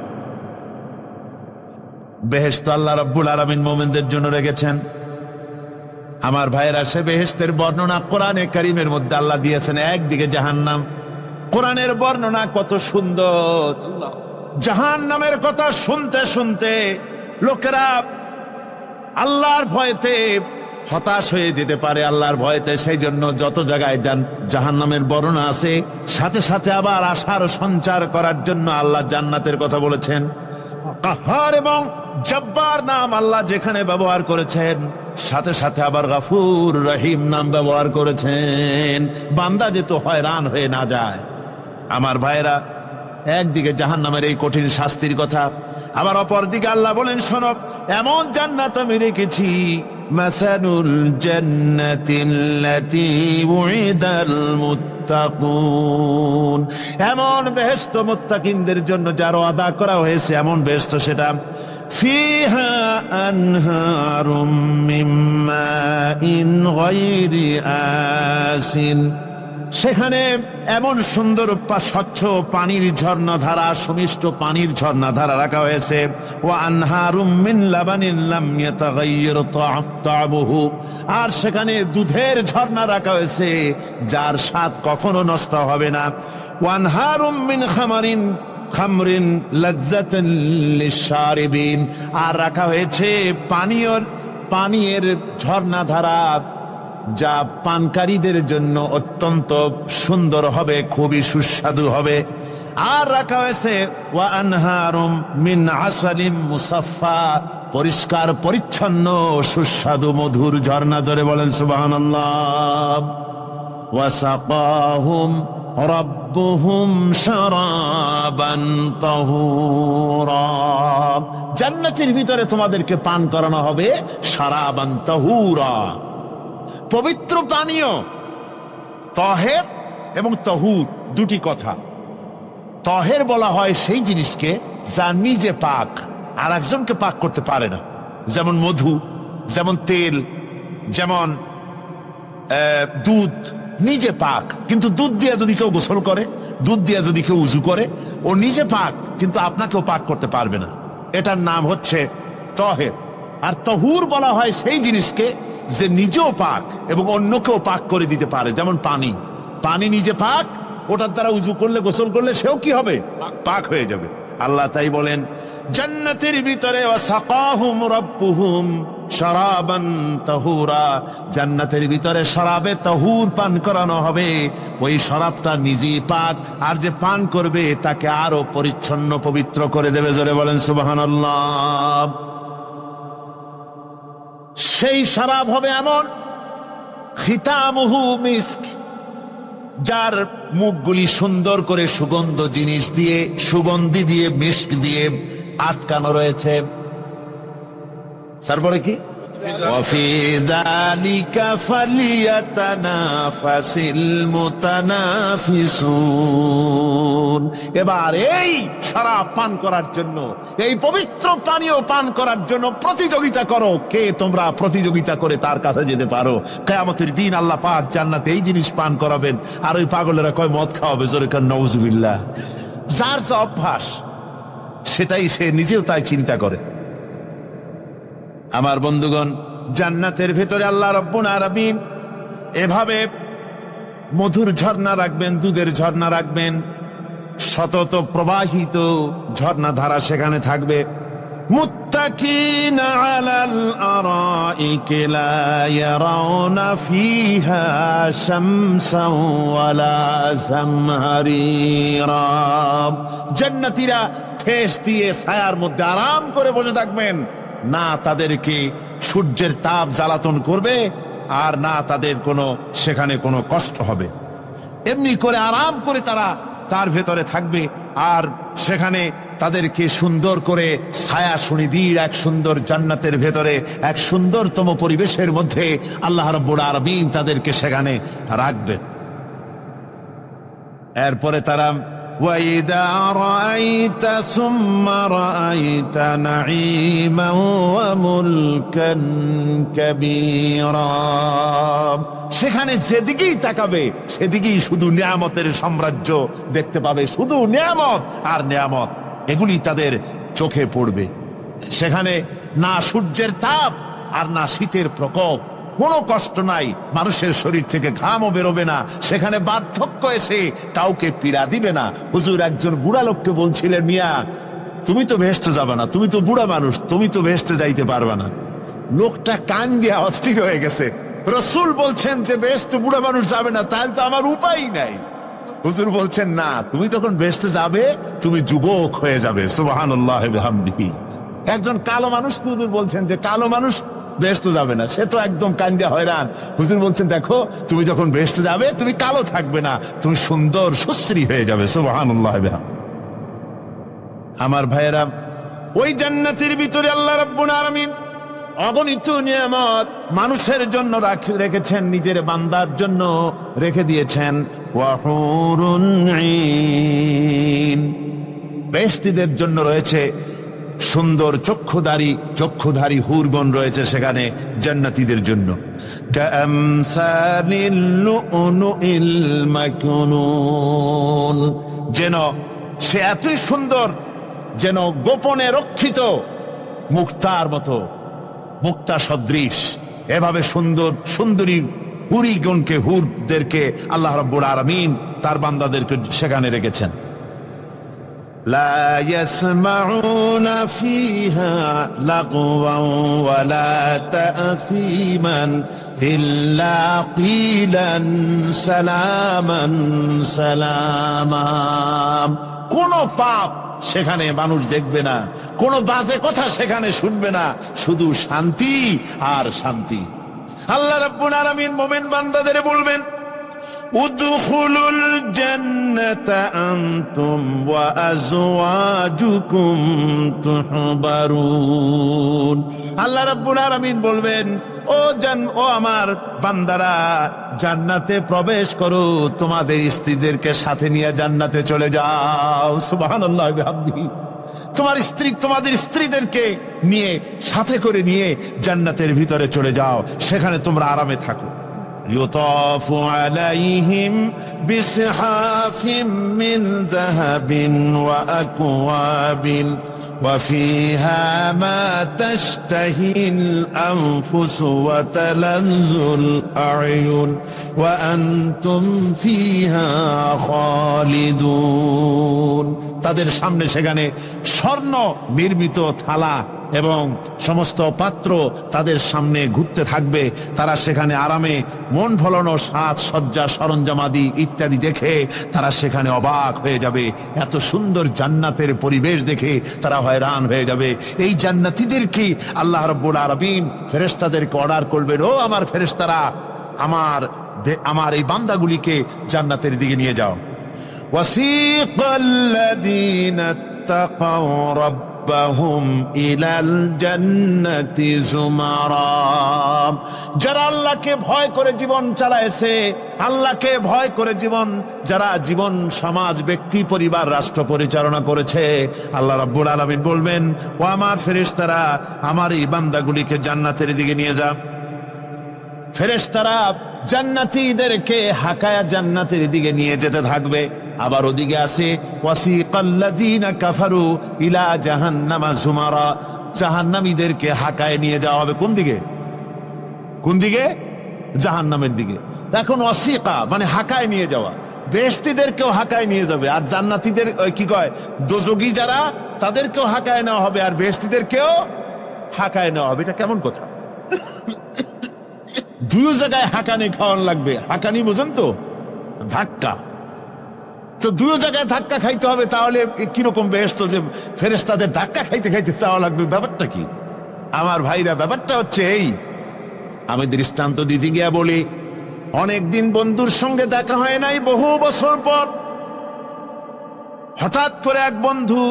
বেহেশত আল্লাহ রাব্বুল আলামিন মুমিনদের জন্য রেখেছেন। আমার ভাইয়েরা, সে বেহেশতের বর্ণনা কোরআনে কারীমের মধ্যে আল্লাহ দিয়েছেন। একদিকে জাহান্নাম, কোরআনের বর্ণনা কত সুন্দর। জাহান্নামের কথা শুনতে শুনতে লোকেরা আল্লাহর ভয়তে হতাশ হয়ে যেতে পারে, আল্লাহর ভয়তে। সেই জন্য যত জায়গায় জাহান্নামের বর্ণনা আছে, সাথে সাথে আবার আশার সঞ্চার করার জন্য আল্লাহ জান্নাতের কথা বলেছেন। কাহার এবং জব্বার নাম আল্লাহ যেখানে ব্যবহার করেছেন, সাথে সাথে আবার গাফুর রহিম নাম ব্যবহার করেছেন, বান্দা যেত হয়রান হয়ে না যায়। আমার ভাইরা, একদিকে জাহান্নামের এই কঠিন শাস্তির কথা, আবার অপর দিকে আল্লাহ বলেন, শোনো, এমন জান্নাত আমি রেখেছি, মাসালুল জান্নাতিল্লাতী উইদাল মুত্তাকুন, এমন বেহেশত মুত্তাকিনদের জন্য যার ওয়াদা করা হয়েছে, এমন বেহেশত সেটা, ফিহা আনহারুম মিন মাইন গায়রি আসিন, সেখানে এমন সুন্দর স্বচ্ছ পানির ঝর্ণাধারা, সুমিষ্ট পানির ঝর্ণাধারা রাখা হয়েছে। ওয়া আনহারুম মিন লাবানিন লাম ইয়াতাগায়্যার তা'আমুহু, আর সেখানে দুধের ঝর্ণা রাখা হয়েছে যার স্বাদ কখনো নষ্ট হবে না। ওয়া আনহারুম মিন খামরিন লাযযাতান লিশ-শারিবিন, আর রাখা হয়েছে পানীয়ের ঝর্ণাধারা যা পানকারীদের জন্য অত্যন্ত সুন্দর হবে, খুবই সুস্বাদু হবে। আর রাখা হয়েছে ওয়া আনহারুম মিন আসালিম মুসাফফা, পরিষ্কার পরিচ্ছন্ন সুস্বাদু মধুর ঝর্ণা। ধরে বলেন সুবহানাল্লাহ। ওয়া সাকাহুম রাব্বুহুম শারাবান তাহুরা, জান্নাতের ভিতরে তোমাদেরকে পান করানো হবে শারাবান তাহুরা, পবিত্র পানীয়। তাহের এবং তাহুর দুটি কথা। তাহের বলা হয় সেই জিনিসকে যা নিজে পাক আর একজনকে পাক করতে পারে না, যেমন মধু, যেমন তেল, যেমন দুধ নিজে পাক, কিন্তু দুধ দিয়ে যদি কেউ গোসল করে, দুধ দিয়ে যদি কেউ উজু করে, ও নিজে পাক কিন্তু আপনাকেও পাক করতে পারবে না। এটার নাম হচ্ছে তাহের। আর তাহুর বলা হয় সেই জিনিসকে যে নিজেও পাক এবং অন্যকেও পাক করে দিতে পারে, যেমন পানি। পানি নিজে পাক, ওটার দ্বারা উজু করলে, গোসল করলে সেও কি হবে? পাক হয়ে যাবে। আল্লাহ তাই বলেন জান্নাতের ভিতরে ওয়াসাকাহুম রাব্বুহুম শারাবান তাহুরা, জান্নাতের ভিতরে শরাবে তাহুর পান করানো হবে। ওই শরাবটা নিজেই পাক, আর যে পান করবে তাকে আরো পরিচ্ছন্ন পবিত্র করে দেবে। জোরে বলেন সুবহানাল্লাহ। সেই শরাব হবে এমন খিতামুহু মিস্ক, যার মুখগুলি সুন্দর করে সুগন্ধ জিনিস দিয়ে, সুগন্ধি দিয়ে, মিস্ক দিয়ে আটকানো রয়েছে। তারপরে কি? ওয়াফি যালিকা ফালিয়াতানাফাসিল মুতানাফিসুন। এবার এই শরাব পান করার জন্য, এই পবিত্র পানীয় পান করার জন্য প্রতিযোগিতা করো। কে তোমরা প্রতিযোগিতা করে তার কাছে যেতে পারো? কিয়ামতের দিন আল্লাহ পাক জান্নাতে এই জিনিস পান করাবেন, আর ওই পাগলেরা কয় মদ খাওয়াবে। জোরে কান নাউজুবিল্লাহ। যার যা অভ্যাস সেটাই সে নিজেও তাই চিন্তা করে। আমার বন্ধুগণ, জান্নাতের ভেতরে আল্লাহ রাব্বুল আলামিন এভাবে মধুর ঝর্ণা রাখবেন, দুধের ঝর্ণা রাখবেন, সতত প্রবাহিত ঝর্ণা ধারা সেখানে থাকবে। মুত্তাকিনা আলাল আরাইকি লা ইয়ারাউনা ফিহা শামসান ওয়ালা জামহারিরা, জান্নাতীরা ঠেস দিয়ে ছায়ার মধ্যে আরাম করে বসে থাকবেন। না তাদেরকে সূর্যের তাপ জ্বালাতন করবে, আর না তাদের সেখানে কোনো কষ্ট হবে। এমনি করে আরাম করে তারা তার ভেতরে থাকবে, আর সেখানে তাদেরকে সুন্দর করে ছায়া সুনিবিড় এক সুন্দর জান্নাতের ভেতরে এক সুন্দরতম পরিবেশের মধ্যে আল্লাহ রাব্বুল আলামিন তাদেরকে সেখানে রাখবেন। এরপরে তারা وَإِذَا رَأَيْتَ ثُمَّ رَأَيْتَ نَعِيمًا وَمُلْكًا كَبِيرًا, সেখানে যেদিকেই তাকাবে সেদিকেই শুধু নিয়ামতের সাম্রাজ্য দেখতে পাবে, শুধু নিয়ামত আর নিয়ামত, এগুলি তাদের চোখে পড়বে। সেখানে না সূর্যের তাপ আর না শীতের প্রকোপ, কোনো কষ্ট নাই, মানুষের শরীর থেকে ঘামও বেরোবে না, সেখানে বার্ধক্য এসে কাউকে পীড়া দিবে না। হুজুর একজন বুড়া লোককে বলছিলেন, মিয়া তুমি তো ভেস্তে যাবে না, তুমি তো বুড়া মানুষ, তুমি তো ভেস্তে যাইতে পারবে না। লোকটা কান দিয়ে অস্থির হয়ে গেছে। রাসূল বলছেন যে ভেস্তে বুড়া মানুষ যাবে না, তাহলে তো আমার উপায় নাই। হুজুর বলছেন না, তুমি তখন ভেস্তে যাবে, তুমি যুবক হয়ে যাবে। সুবহানাল্লাহ ওয়া বিহামদিহি। একজন কালো মানুষ হুজুর বলছেন যে কালো মানুষ বেহেশতে যাবে না, সে তো একদম কান্দিয়া হয়রান। হুজুর বলছেন দেখো, তুমি যখন বেহেশতে যাবে তুমি কালো থাকবে না, তুমি সুন্দর সুশ্রী হয়ে যাবে। সুবহানাল্লাহ। আমার ভাইয়েরা, ওই জান্নাতের ভিতরে আল্লাহ রাব্বুল আলামিন অগণিত নিয়ামত মানুষের জন্য রেখেছেন, নিজের বান্দার জন্য রেখে দিয়েছেন। ওয়া হুরুন ঈন, বেহেশতীদের জন্য রয়েছে সুন্দর চক্ষুধারী হুরগণ রয়েছে সেখানে জান্নাতীদের জন্য। কামসালিল লুউলুইল মাকনুন, যেন সে এতই সুন্দর, যেন গোপনে রক্ষিত মুক্তার মতো, মুক্তা সদৃশ। এভাবে সুন্দর সুন্দরী হুরদেরকে আল্লাহ রাব্বুল আলামিন তার বান্দাদেরকে সেখানে রেখেছেন। لا يسمعون فيها لغوا ولا تأثيما إلا قيلا سلاما سلاما, কোনো পাপ সেখানে মানুষ দেখবে না, কোনো বাজে কথা সেখানে শুনবে না, শুধু শান্তি আর শান্তি। আল্লাহ রাব্বুল আলামিন মুমিন বান্দাদের বলবেন, উদখুলুল জান্নাতা আনতুম ওয়া আজওয়াজুকুম তুহবারুন। আল্লাহ রাব্বুল আলামিন বলবেন, ও আমার বান্দারা, জান্নাতে প্রবেশ করো, তোমাদের স্ত্রীদেরকে সাথে নিয়ে জান্নাতে চলে যাও। সুবহানাল্লাহ বিহামদিহি। তোমাদের স্ত্রীদেরকে নিয়ে, সাথে করে নিয়ে জান্নাতের ভিতরে চলে যাও, সেখানে তোমরা আরামে থাকো। يطاف عليهم بصحاف من ذهب وأكواب وفيها ما تشتهي الأنفس وتلذ الأعين وأنتم فيها خالدون। তাদের সামনে সেখানে স্বর্ণ নির্মিত থালা এবং সমস্ত পাত্র তাদের সামনে ঘুরতে থাকবে। তারা সেখানে আরামে মন ভোলানো সাজ সজ্জা সরঞ্জামাদি ইত্যাদি দেখে তারা সেখানে অবাক হয়ে যাবে। এত সুন্দর জান্নাতের পরিবেশ দেখে তারা হয়রান হয়ে যাবে। এই জান্নাতীদেরকে আল্লাহ রাব্বুল আলামিন ফেরেশতাদেরকে অর্ডার করবেন, ও আমার ফেরেশতারা, আমার এই বান্দাগুলিকে জান্নাতের দিকে নিয়ে যাও। ওয়াসিকাল্লাযীনা তাকাউ রাব্বাহুম ইলাল জান্নাতি যুমারা। যারা আল্লাহকে ভয় করে জীবন চালায়েছে, আল্লাহকে ভয় করে যারা জীবন সমাজ ব্যক্তি পরিবার রাষ্ট্র পরিচালনা করেছে, আল্লাহ রাব্বুল আলামিন বলবেন, ও আমার ফেরেশতারা, আমার এই বান্দাগুলিকে জান্নাতের দিকে নিয়ে যা। ফেরেশতারা জান্নাতীদেরকে হাকায়া জান্নাতের দিকে নিয়ে যেতে থাকবে। আবার ওদিকে আছে ওয়াসিকাল্লাযীনা কাফারু ইলা জাহান্নামা যুমারা। জাহান্নামীদেরকে হাকায় নিয়ে যাওয়া হবে কোন দিকে? জাহান্নামের দিকে। এখন ওয়াসিকা মানে হাকায় নিয়ে যাওয়া, বেহেশতীদেরকেও হাকায় নিয়ে যাবে, আর জান্নাতীদের কি কয় দোজখী যারা তাদেরকেও হাকায় নেওয়া হবে, আর বেহেশতীদেরকেও হাকায় নেওয়া হবে। এটা কেমন কথা? দুই জায়গায় হাঁকানি খাওয়ান লাগবে। হাঁকানি বুঝেন তো? ধাক্কা। তো দুই জায়গায় ধাক্কা খাইতে হবে, তাহলে কিরকম বেহেশত যে ফেরেশতাদের ধাক্কা খাইতে খাইতে চাওয়া লাগবে? ব্যাপারটা কি আমার ভাইরা? ব্যাপারটা হচ্ছে এই, আমি দৃষ্টান্ত দিতে গিয়া বলি, অনেকদিন বন্ধুর সঙ্গে দেখা হয় নাই, বহু বছর পর হঠাৎ করে এক বন্ধু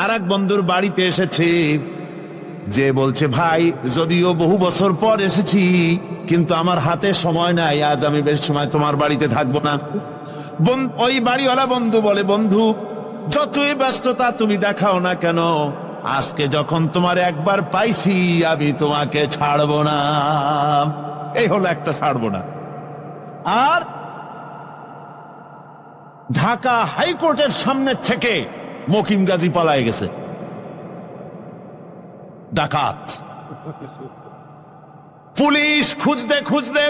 আর এক বন্ধুর বাড়িতে এসেছে, যে বলছে, ভাই যদিও বহু বছর পর এসেছি, কিন্তু আমার হাতে সময় নাই, আজ আমি বেশ সময় তোমার বাড়িতে থাকবো না। ওই বাড়িওয়ালা বন্ধু বলে, বন্ধু যতই ব্যস্ততা তুমি দেখাও না কেন, আজকে যখন তোমার একবার পাইছি, আমি তোমাকে ছাড়বো না। এই হলো একটা ছাড়বো না। আর ঢাকা হাইকোর্টের সামনে থেকে মকিম গাজী পালায় গেছে, ডাকাত। পুলিশ খুঁজতে খুঁজতে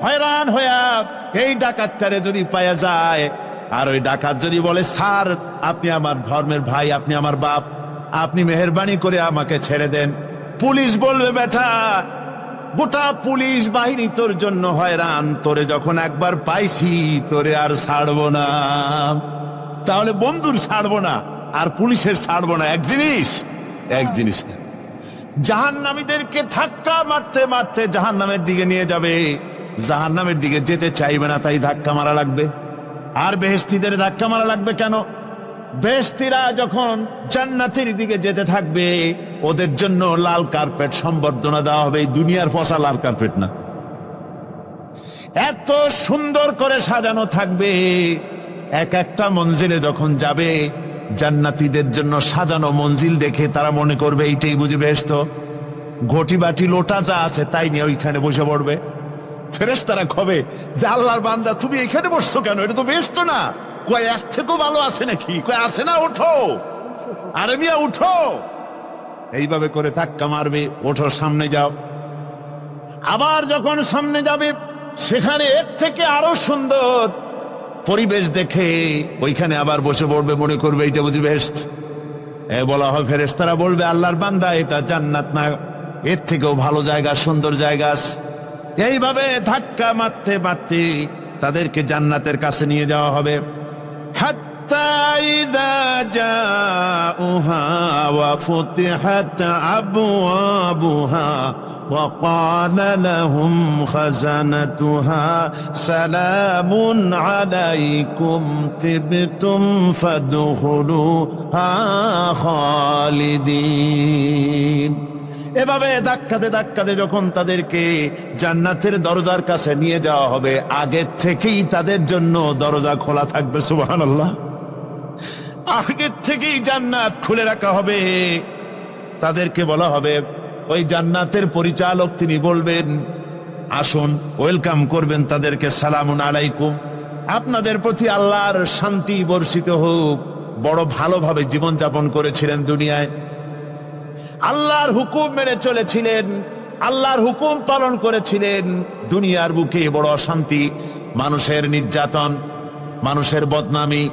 হয়রান হইয়া এই ডাকাতটারে যদি পাওয়া যায়, আর ওই ডাকাত যদি বলে, স্যার আপনি আমার ধর্মের ভাই, আপনি আমার বাপ, আপনি মেহেরবানি করে আমাকে ছেড়ে দেন, পুলিশ বলবে, বেটা গোটা পুলিশ বাহিনী তোর জন্য হয়রান, তোরে যখন একবার পাইছি তোরে আর ছাড়বো না। তাহলে বন্ধুর ছাড়বো না আর পুলিশের ছাড়বো না এক জিনিস। জাহান্নামীদেরকে ধাক্কা মারতে মারতে জাহান্নামের দিকে নিয়ে যাবে, জাহান্নামের দিকে যেতে চাইবে না, তাই ধাক্কা মারা লাগবে। আর বেহেশতীদের ধাক্কা মারা লাগবে কেন? বেহেশতীরা যখন জান্নাতের দিকে যেতে থাকবে, ওদের জন্য লাল কার্পেট সম্বর্ধনা দেওয়া হবে। এই দুনিয়ার পচা লাল কার্পেট না, এত সুন্দর করে সাজানো থাকবে। এক একটা মঞ্জিলে যখন যাবে, জান্নাতীদের জন্য সাজানো মঞ্জিল দেখে তারা মনে করবে এইটাই বুঝি বেহেশত। ঘটি বাটি লোটা যা আছে তাই নিয়ে ওইখানে বসে পড়বে। ফেরেশতারা কবে যে, আল্লাহর বান্দা তুমি এখানে বসছো কেন? এটা তো বেহেশত না। কয় এক থেকেও ভালো আছে নাকি? কয় আছে না, ওঠো, আরে মিয়া উঠো। এইভাবে করে ধাক্কা মারবে, ওঠো, সামনে যাও। আবার যখন সামনে যাবে, সেখানে এর থেকে আরো সুন্দর পরিবেশ দেখে ওইখানে আবার বসে পড়বে, মনে করবে এইটা বুঝি বেহেশত। বলা হয়, ফেরেশতারা বলবে, আল্লাহর বান্দা এটা জান্নাত না, এর থেকেও ভালো জায়গা, সুন্দর জায়গা আছে। এইভাবে ধাক্কা মারতে মারতে তাদেরকে জান্নাতের কাছে নিয়ে যাওয়া হবে। হাত্তা حتى إذا جاءوها وفتحت أبوابها وقال لهم خزنتها سلام عليكم طبتم فادخلوها خالدين। এভাবে ধাক্কাতে ধাক্কাতে যখন তাদেরকে জান্নাতের দরজার কাছে নিয়ে যাওয়া হবে, আগে থেকেই তাদের জন্য দরজা খোলা থাকবে। সুবহানাল্লাহ। আগে থেকেই জান্নাত খুলে রাখা হবে। তাদেরকে বলা হবে, ওই জান্নাতের পরিচালক তিনি বলবেন, আসুন, ওয়েলকাম করবেন তাদেরকে, সালামুন আলাইকুম, আপনাদের প্রতি আল্লাহর শান্তি বর্ষিত হোক। বড় ভালোভাবে জীবনযাপন করেছিলেন দুনিয়ায়, আল্লাহর হুকুম মেনে চলেছিলেন, আল্লাহর হুকুম পালন করেছিলেন। দুনিয়ার বুকে বড় অশান্তি, মানুষের নির্যাতন, মানুষের বদনামি,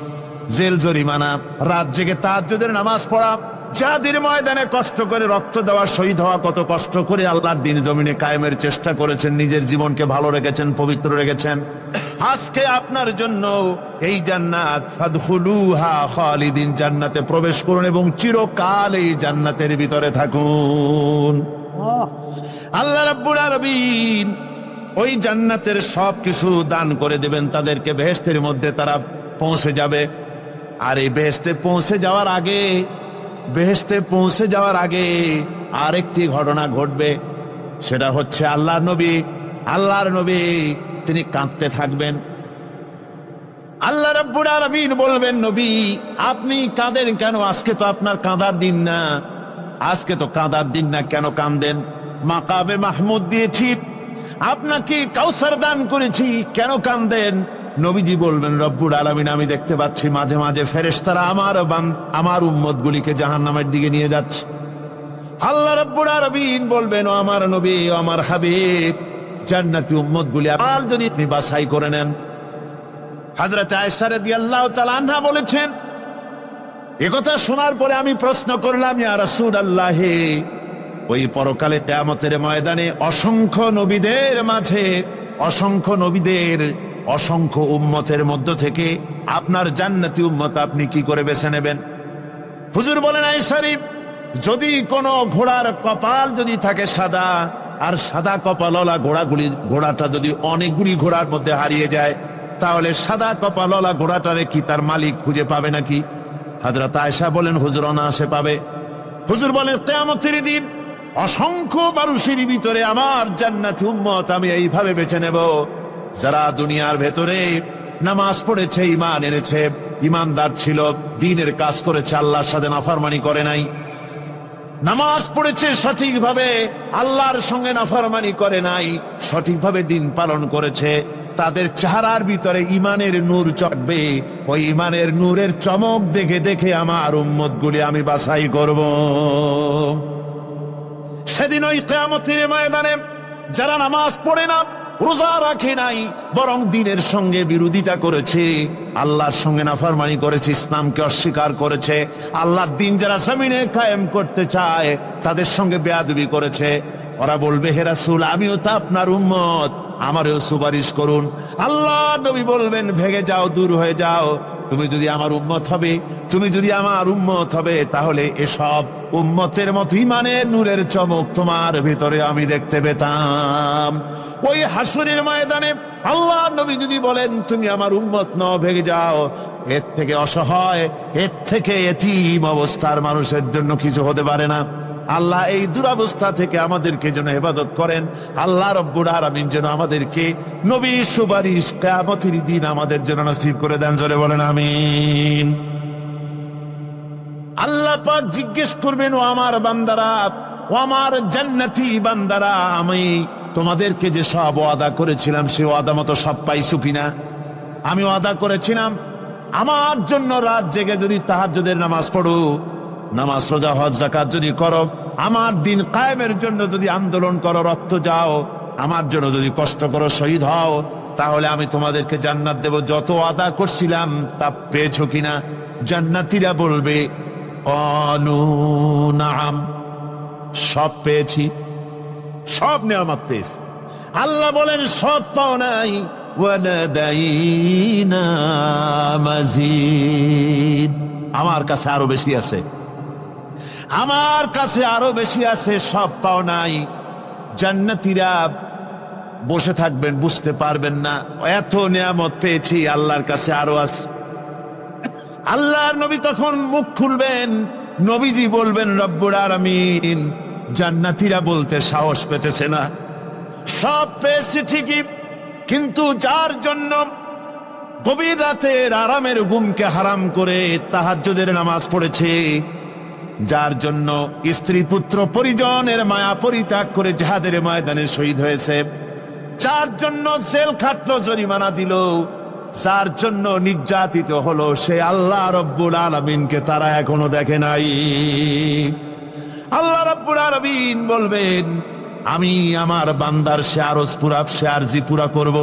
জেল জরিমানা, রাত জেগে তাহাজ্জুদের নামাজ পড়া, যাদের ময়দানে কষ্ট করে রক্ত দেওয়া, শহীদ হওয়া, কত কষ্ট করে আল্লাহর দ্বীন জমিনে কায়েমের চেষ্টা করেছেন, নিজের জীবনকে ভালো রেখেছেন, পবিত্র রেখেছেন। আজকে আপনার জন্য এই জান্নাত, ফাদখুলুহা খালিদিন, জান্নাতে প্রবেশ করুন এবং চিরকাল এই জান্নাতের ভিতরে থাকুন। আল্লাহ রাব্বুল আলামিন ওই জান্নাতের সবকিছু দান করে দেবেন তাদেরকে, বেহেশতের মধ্যে তারা পৌঁছে যাবে। আর এই বেহেশতে পৌঁছে যাওয়ার আগে আরেকটি ঘটনা ঘটবে, সেটা হচ্ছে আল্লাহর নবী তিনি কাঁদতে থাকবেন। আল্লাহ রাব্বুল আলামিন বলবেন, নবী আপনি কাঁদেন কেন? আজকে তো আপনার কাঁদার দিন না, কেন কাঁদেন? মাকামে মাহমুদ দিয়েছি, আপনাকে কাউসার দান করেছি, কেন কাঁদেন? নবীজি বলবেন, রব্বুল আলামিন আমি দেখতে পাচ্ছি মাঝে মাঝে ফেরেশতারা আমার উম্মতগুলিকে জাহান্নামের দিকে নিয়ে যাচ্ছে। আল্লাহ রাব্বুল আলামিন বলবেন, ও আমার নবী, ও আমার হাবিব, জান্নাতি উম্মতগুলি আর যদি আপনি বাছাই করে নেন। হযরত আয়েশা রাদিয়াল্লাহু তাআলা আনহা বলেছেন, একথা শোনার পরে আমি প্রশ্ন করলাম, ইয়া রাসূলুল্লাহ, ওই পরকালে কিয়ামতের ময়দানে অসংখ্য নবীদের অসংখ্য উম্মতের মধ্য থেকে আপনার জান্নাতি উম্মত আপনি কি করে বেছে নেবেন? হুজুর বলেন, আয়েশা, যদি কোনো ঘোড়ার কপাল যদি থাকে সাদা, আর সাদা কপালওয়ালা ঘোড়াটা যদি অনেকগুলি ঘোড়ার মধ্যে হারিয়ে যায়, তাহলে সাদা কপালওয়ালা ঘোড়াটারে কি তার মালিক খুঁজে পাবে নাকি? হযরত আয়েশা বলেন, হুজুর অনায়াসে পাবে। হুজুর বলেন, কিয়ামতের দিন অসংখ্য মানুষের ভিতরে আমার জান্নাতি উম্মত আমি এইভাবে বেছে নেব, যারা দুনিয়ার ভেতরে নামাজ পড়েছে, ঈমান এনেছে, ঈমানদার ছিল, দ্বীনের কাজ করেছে, আল্লাহর সাথে নাফরমানি করে নাই, নামাজ পড়েছে সঠিকভাবে, আল্লাহর সঙ্গে নাফরমানি করে নাই, সঠিকভাবে দ্বীন পালন করেছে, তাদের চেহারার ভিতরে ঈমানের নূর চড়বে। ওই ঈমানের নূরের চমক দেখে দেখে আমার উম্মতগুলি আমি বাছাই করব। সেদিন ওই কিয়ামতের ময়দানে যারা নামাজ পড়ে না, রোজা রাখে নাই, বরং দ্বীনের সঙ্গে বিরোধিতা করেছে, আল্লাহর সঙ্গে নাফরমানি করেছে, ইসলামকে অস্বীকার করেছে, আল্লাহর দ্বীন যারা জমিনে কায়েম করতে চায় তাদের সঙ্গে বেয়াদবি করেছে, ওরা বলবে, হে রাসূল, আমিও তো আপনার উম্মত, আমারও সুপারিশ করুন। আল্লাহ নবী বলবেন, ভেগে যাও, দূর হয়ে যাও, তুমি যদি আমার উম্মত হবে তাহলে এসব উম্মতের মতো ঈমানের নূরের চমক তোমার ভিতরে আমি দেখতে পেতাম। ওই হাসরের ময়দানে আল্লাহ নবী যদি বলেন, তুমি আমার উম্মত নও, ভেগে যাও, এর থেকে অসহায়, এর থেকে এতিম অবস্থার মানুষের জন্য কিছু হতে পারে না। আল্লাহ এই দুরবস্থা থেকে আমাদেরকে যেন হেফাজত করেন। আল্লাহ রব্বুল আলামিন যেন আমাদেরকে নবীর সুপারিশ কিয়ামতের দিন আমাদের জন্য নসিব করে দেন। জোরে বলেন আমিন। আল্লাহ পাক জিজ্ঞেস করবেন, ও আমার বান্দারা, ও আমার জান্নাতি বান্দারা, আমি তোমাদেরকে যে সব ওয়াদা করেছিলাম সে ওয়াদা মতো সব পাইছো কিনা? আমি ওয়াদা করেছিলাম আমার জন্য রাত জেগে যদি তাহাজ্জুদের নামাজ পড়ো, নামাজ, রোজা, হজ, যাকাত যদি করো, আমার দিন কায়েমের জন্য যদি আন্দোলন করো, রক্ত যাও, আমার জন্য যদি কষ্ট করো, শহীদ হও, তাহলে আমি তোমাদেরকে জান্নাত দেব। যত ওয়াদা করছিলাম তা পেয়েছো কিনা? জান্নাতীরা বলবে, ক্বালু নাআম, সব পেয়েছি, সব নেয়ামত পেয়েছি। আল্লাহ বলেন, সব পাও নাই, ওয়ালাদাইনা মাজিদ। আমার কাছে আরো বেশি আছে, আমার কাছে আরো বেশি আছে, সব পাও নাই। জান্নাতীরা বসে থাকবেন, বুঝতে পারবেন না এত নিয়ামত পেয়েছি, আল্লাহর কাছে আরো আছে। আল্লাহর নবী তখন মুখ খুলবেন, নবীজি বলবেন রব্বুল আলামিন, জান্নাতীরা বলতে সাহস পেতেছে না, সব পেয়েছি ঠিকই, কিন্তু যার জন্য গভীর রাতের আরামের ঘুমকে হারাম করে তাহাজ্জুদের নামাজ পড়েছে, যার জন্য স্ত্রী পুত্র পরিজনের মায়া পরিত্যাগ করে জিহাদের ময়দানে শহীদ হয়েছে, যার জন্য জেল খাটলো, জরিমানা দিল, যার জন্য নির্যাতিত হলো, সে আল্লাহ রব্বুল আলামিনকে তারা এখনো দেখে নাই। আল্লাহ রব্বুল আলামিন বলবেন, আমি আমার বান্দার সে আরজ পুরা, সে আরজি পুরা করব।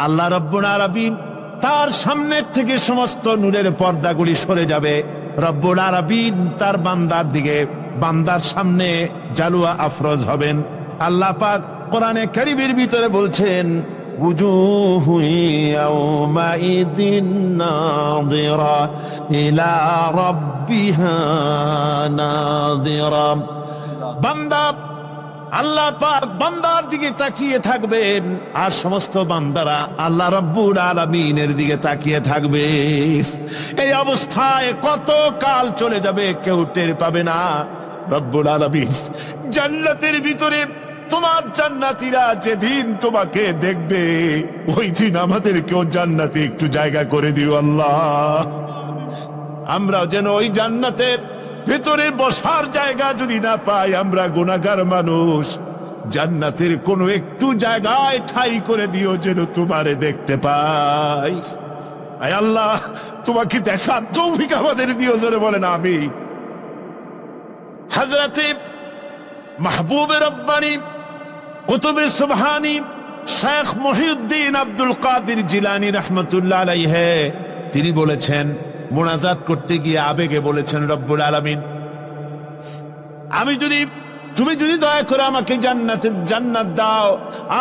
আল্লাহ রব্বুল আলামিন তার সামনের থেকে সমস্ত নূরের পর্দাগুলি সরে যাবে, রব্বুল আলামিন তার বান্দার দিকে, বান্দার সামনে জালুয়া আফরোজ হবেন। আল্লাহ পাক কোরআনে কারীমের ভিতরে বলছেন, উজুহু ইয়াওমাইদিন নাযিরা ইলা রাব্বিহা নাযিরা। বান্দা, আল্লাহ পাক বান্দার দিকে তাকিয়ে থাকবেন, আর সমস্ত বান্দারা আল্লাহ রব্বুল আলামিনের দিকে তাকিয়ে থাকবে। এই অবস্থায় কত কাল চলে যাবে কেউ টের পাবে না। রব্বুল আলামিন জান্নাতের ভিতরে তোমার জান্নাতীরা যেদিন তোমাকে দেখবে, ওই দিন আমাদেরকেও জান্নাতে একটু জায়গা করে দিও আল্লাহ। আমরা যেন ওই জান্নাতের ভেতরে বসার জায়গা যদি না পাই, আমরা গুনাহগার মানুষ, জান্নাতের কোনো একটু জায়গায় ঠাঁই করে দিও যেন তোমারে দেখতে পাই। আয় আল্লাহ, তোমাকে দেখার তৌফিক আমাদের দিও, জোরে বলেন আমিন। হযরতে মাহবুবে রব্বানী কুতুবে সুবহানী শেখ মুহিউদ্দিন আব্দুল কাদের জিলানী রাহমাতুল্লাহ আলাইহি, তিনি বলেছেন, মুনাজাত করতে গিয়ে আবেগে বলেছেন, রব্বুল আলামিন, তুমি যদি দয়া করে আমাকে জান্নাত দাও,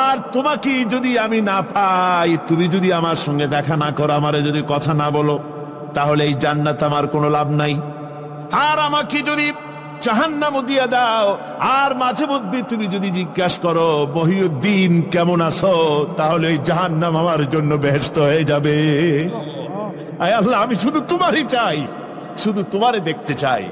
আর তোমাকে যদি আমি না পাই, তুমি যদি আমার সঙ্গে দেখা না করো, আমারে যদি কথা না বলো, তাহলে এই জান্নাত আমার কোনো লাভ নাই। আর আমাকে যদি জাহান্নাম দিয়ে দাও, আর মাঝে মধ্যে তুমি যদি জিজ্ঞাসা করো মহিউদ্দিন কেমন আছো, তাহলে এই জাহান্নাম আমার জন্য বেহেশত হয়ে যাবে। আয় আল্লাহ, আমি শুধু তোমারই চাই, শুধু তোমারে দেখতে চাই।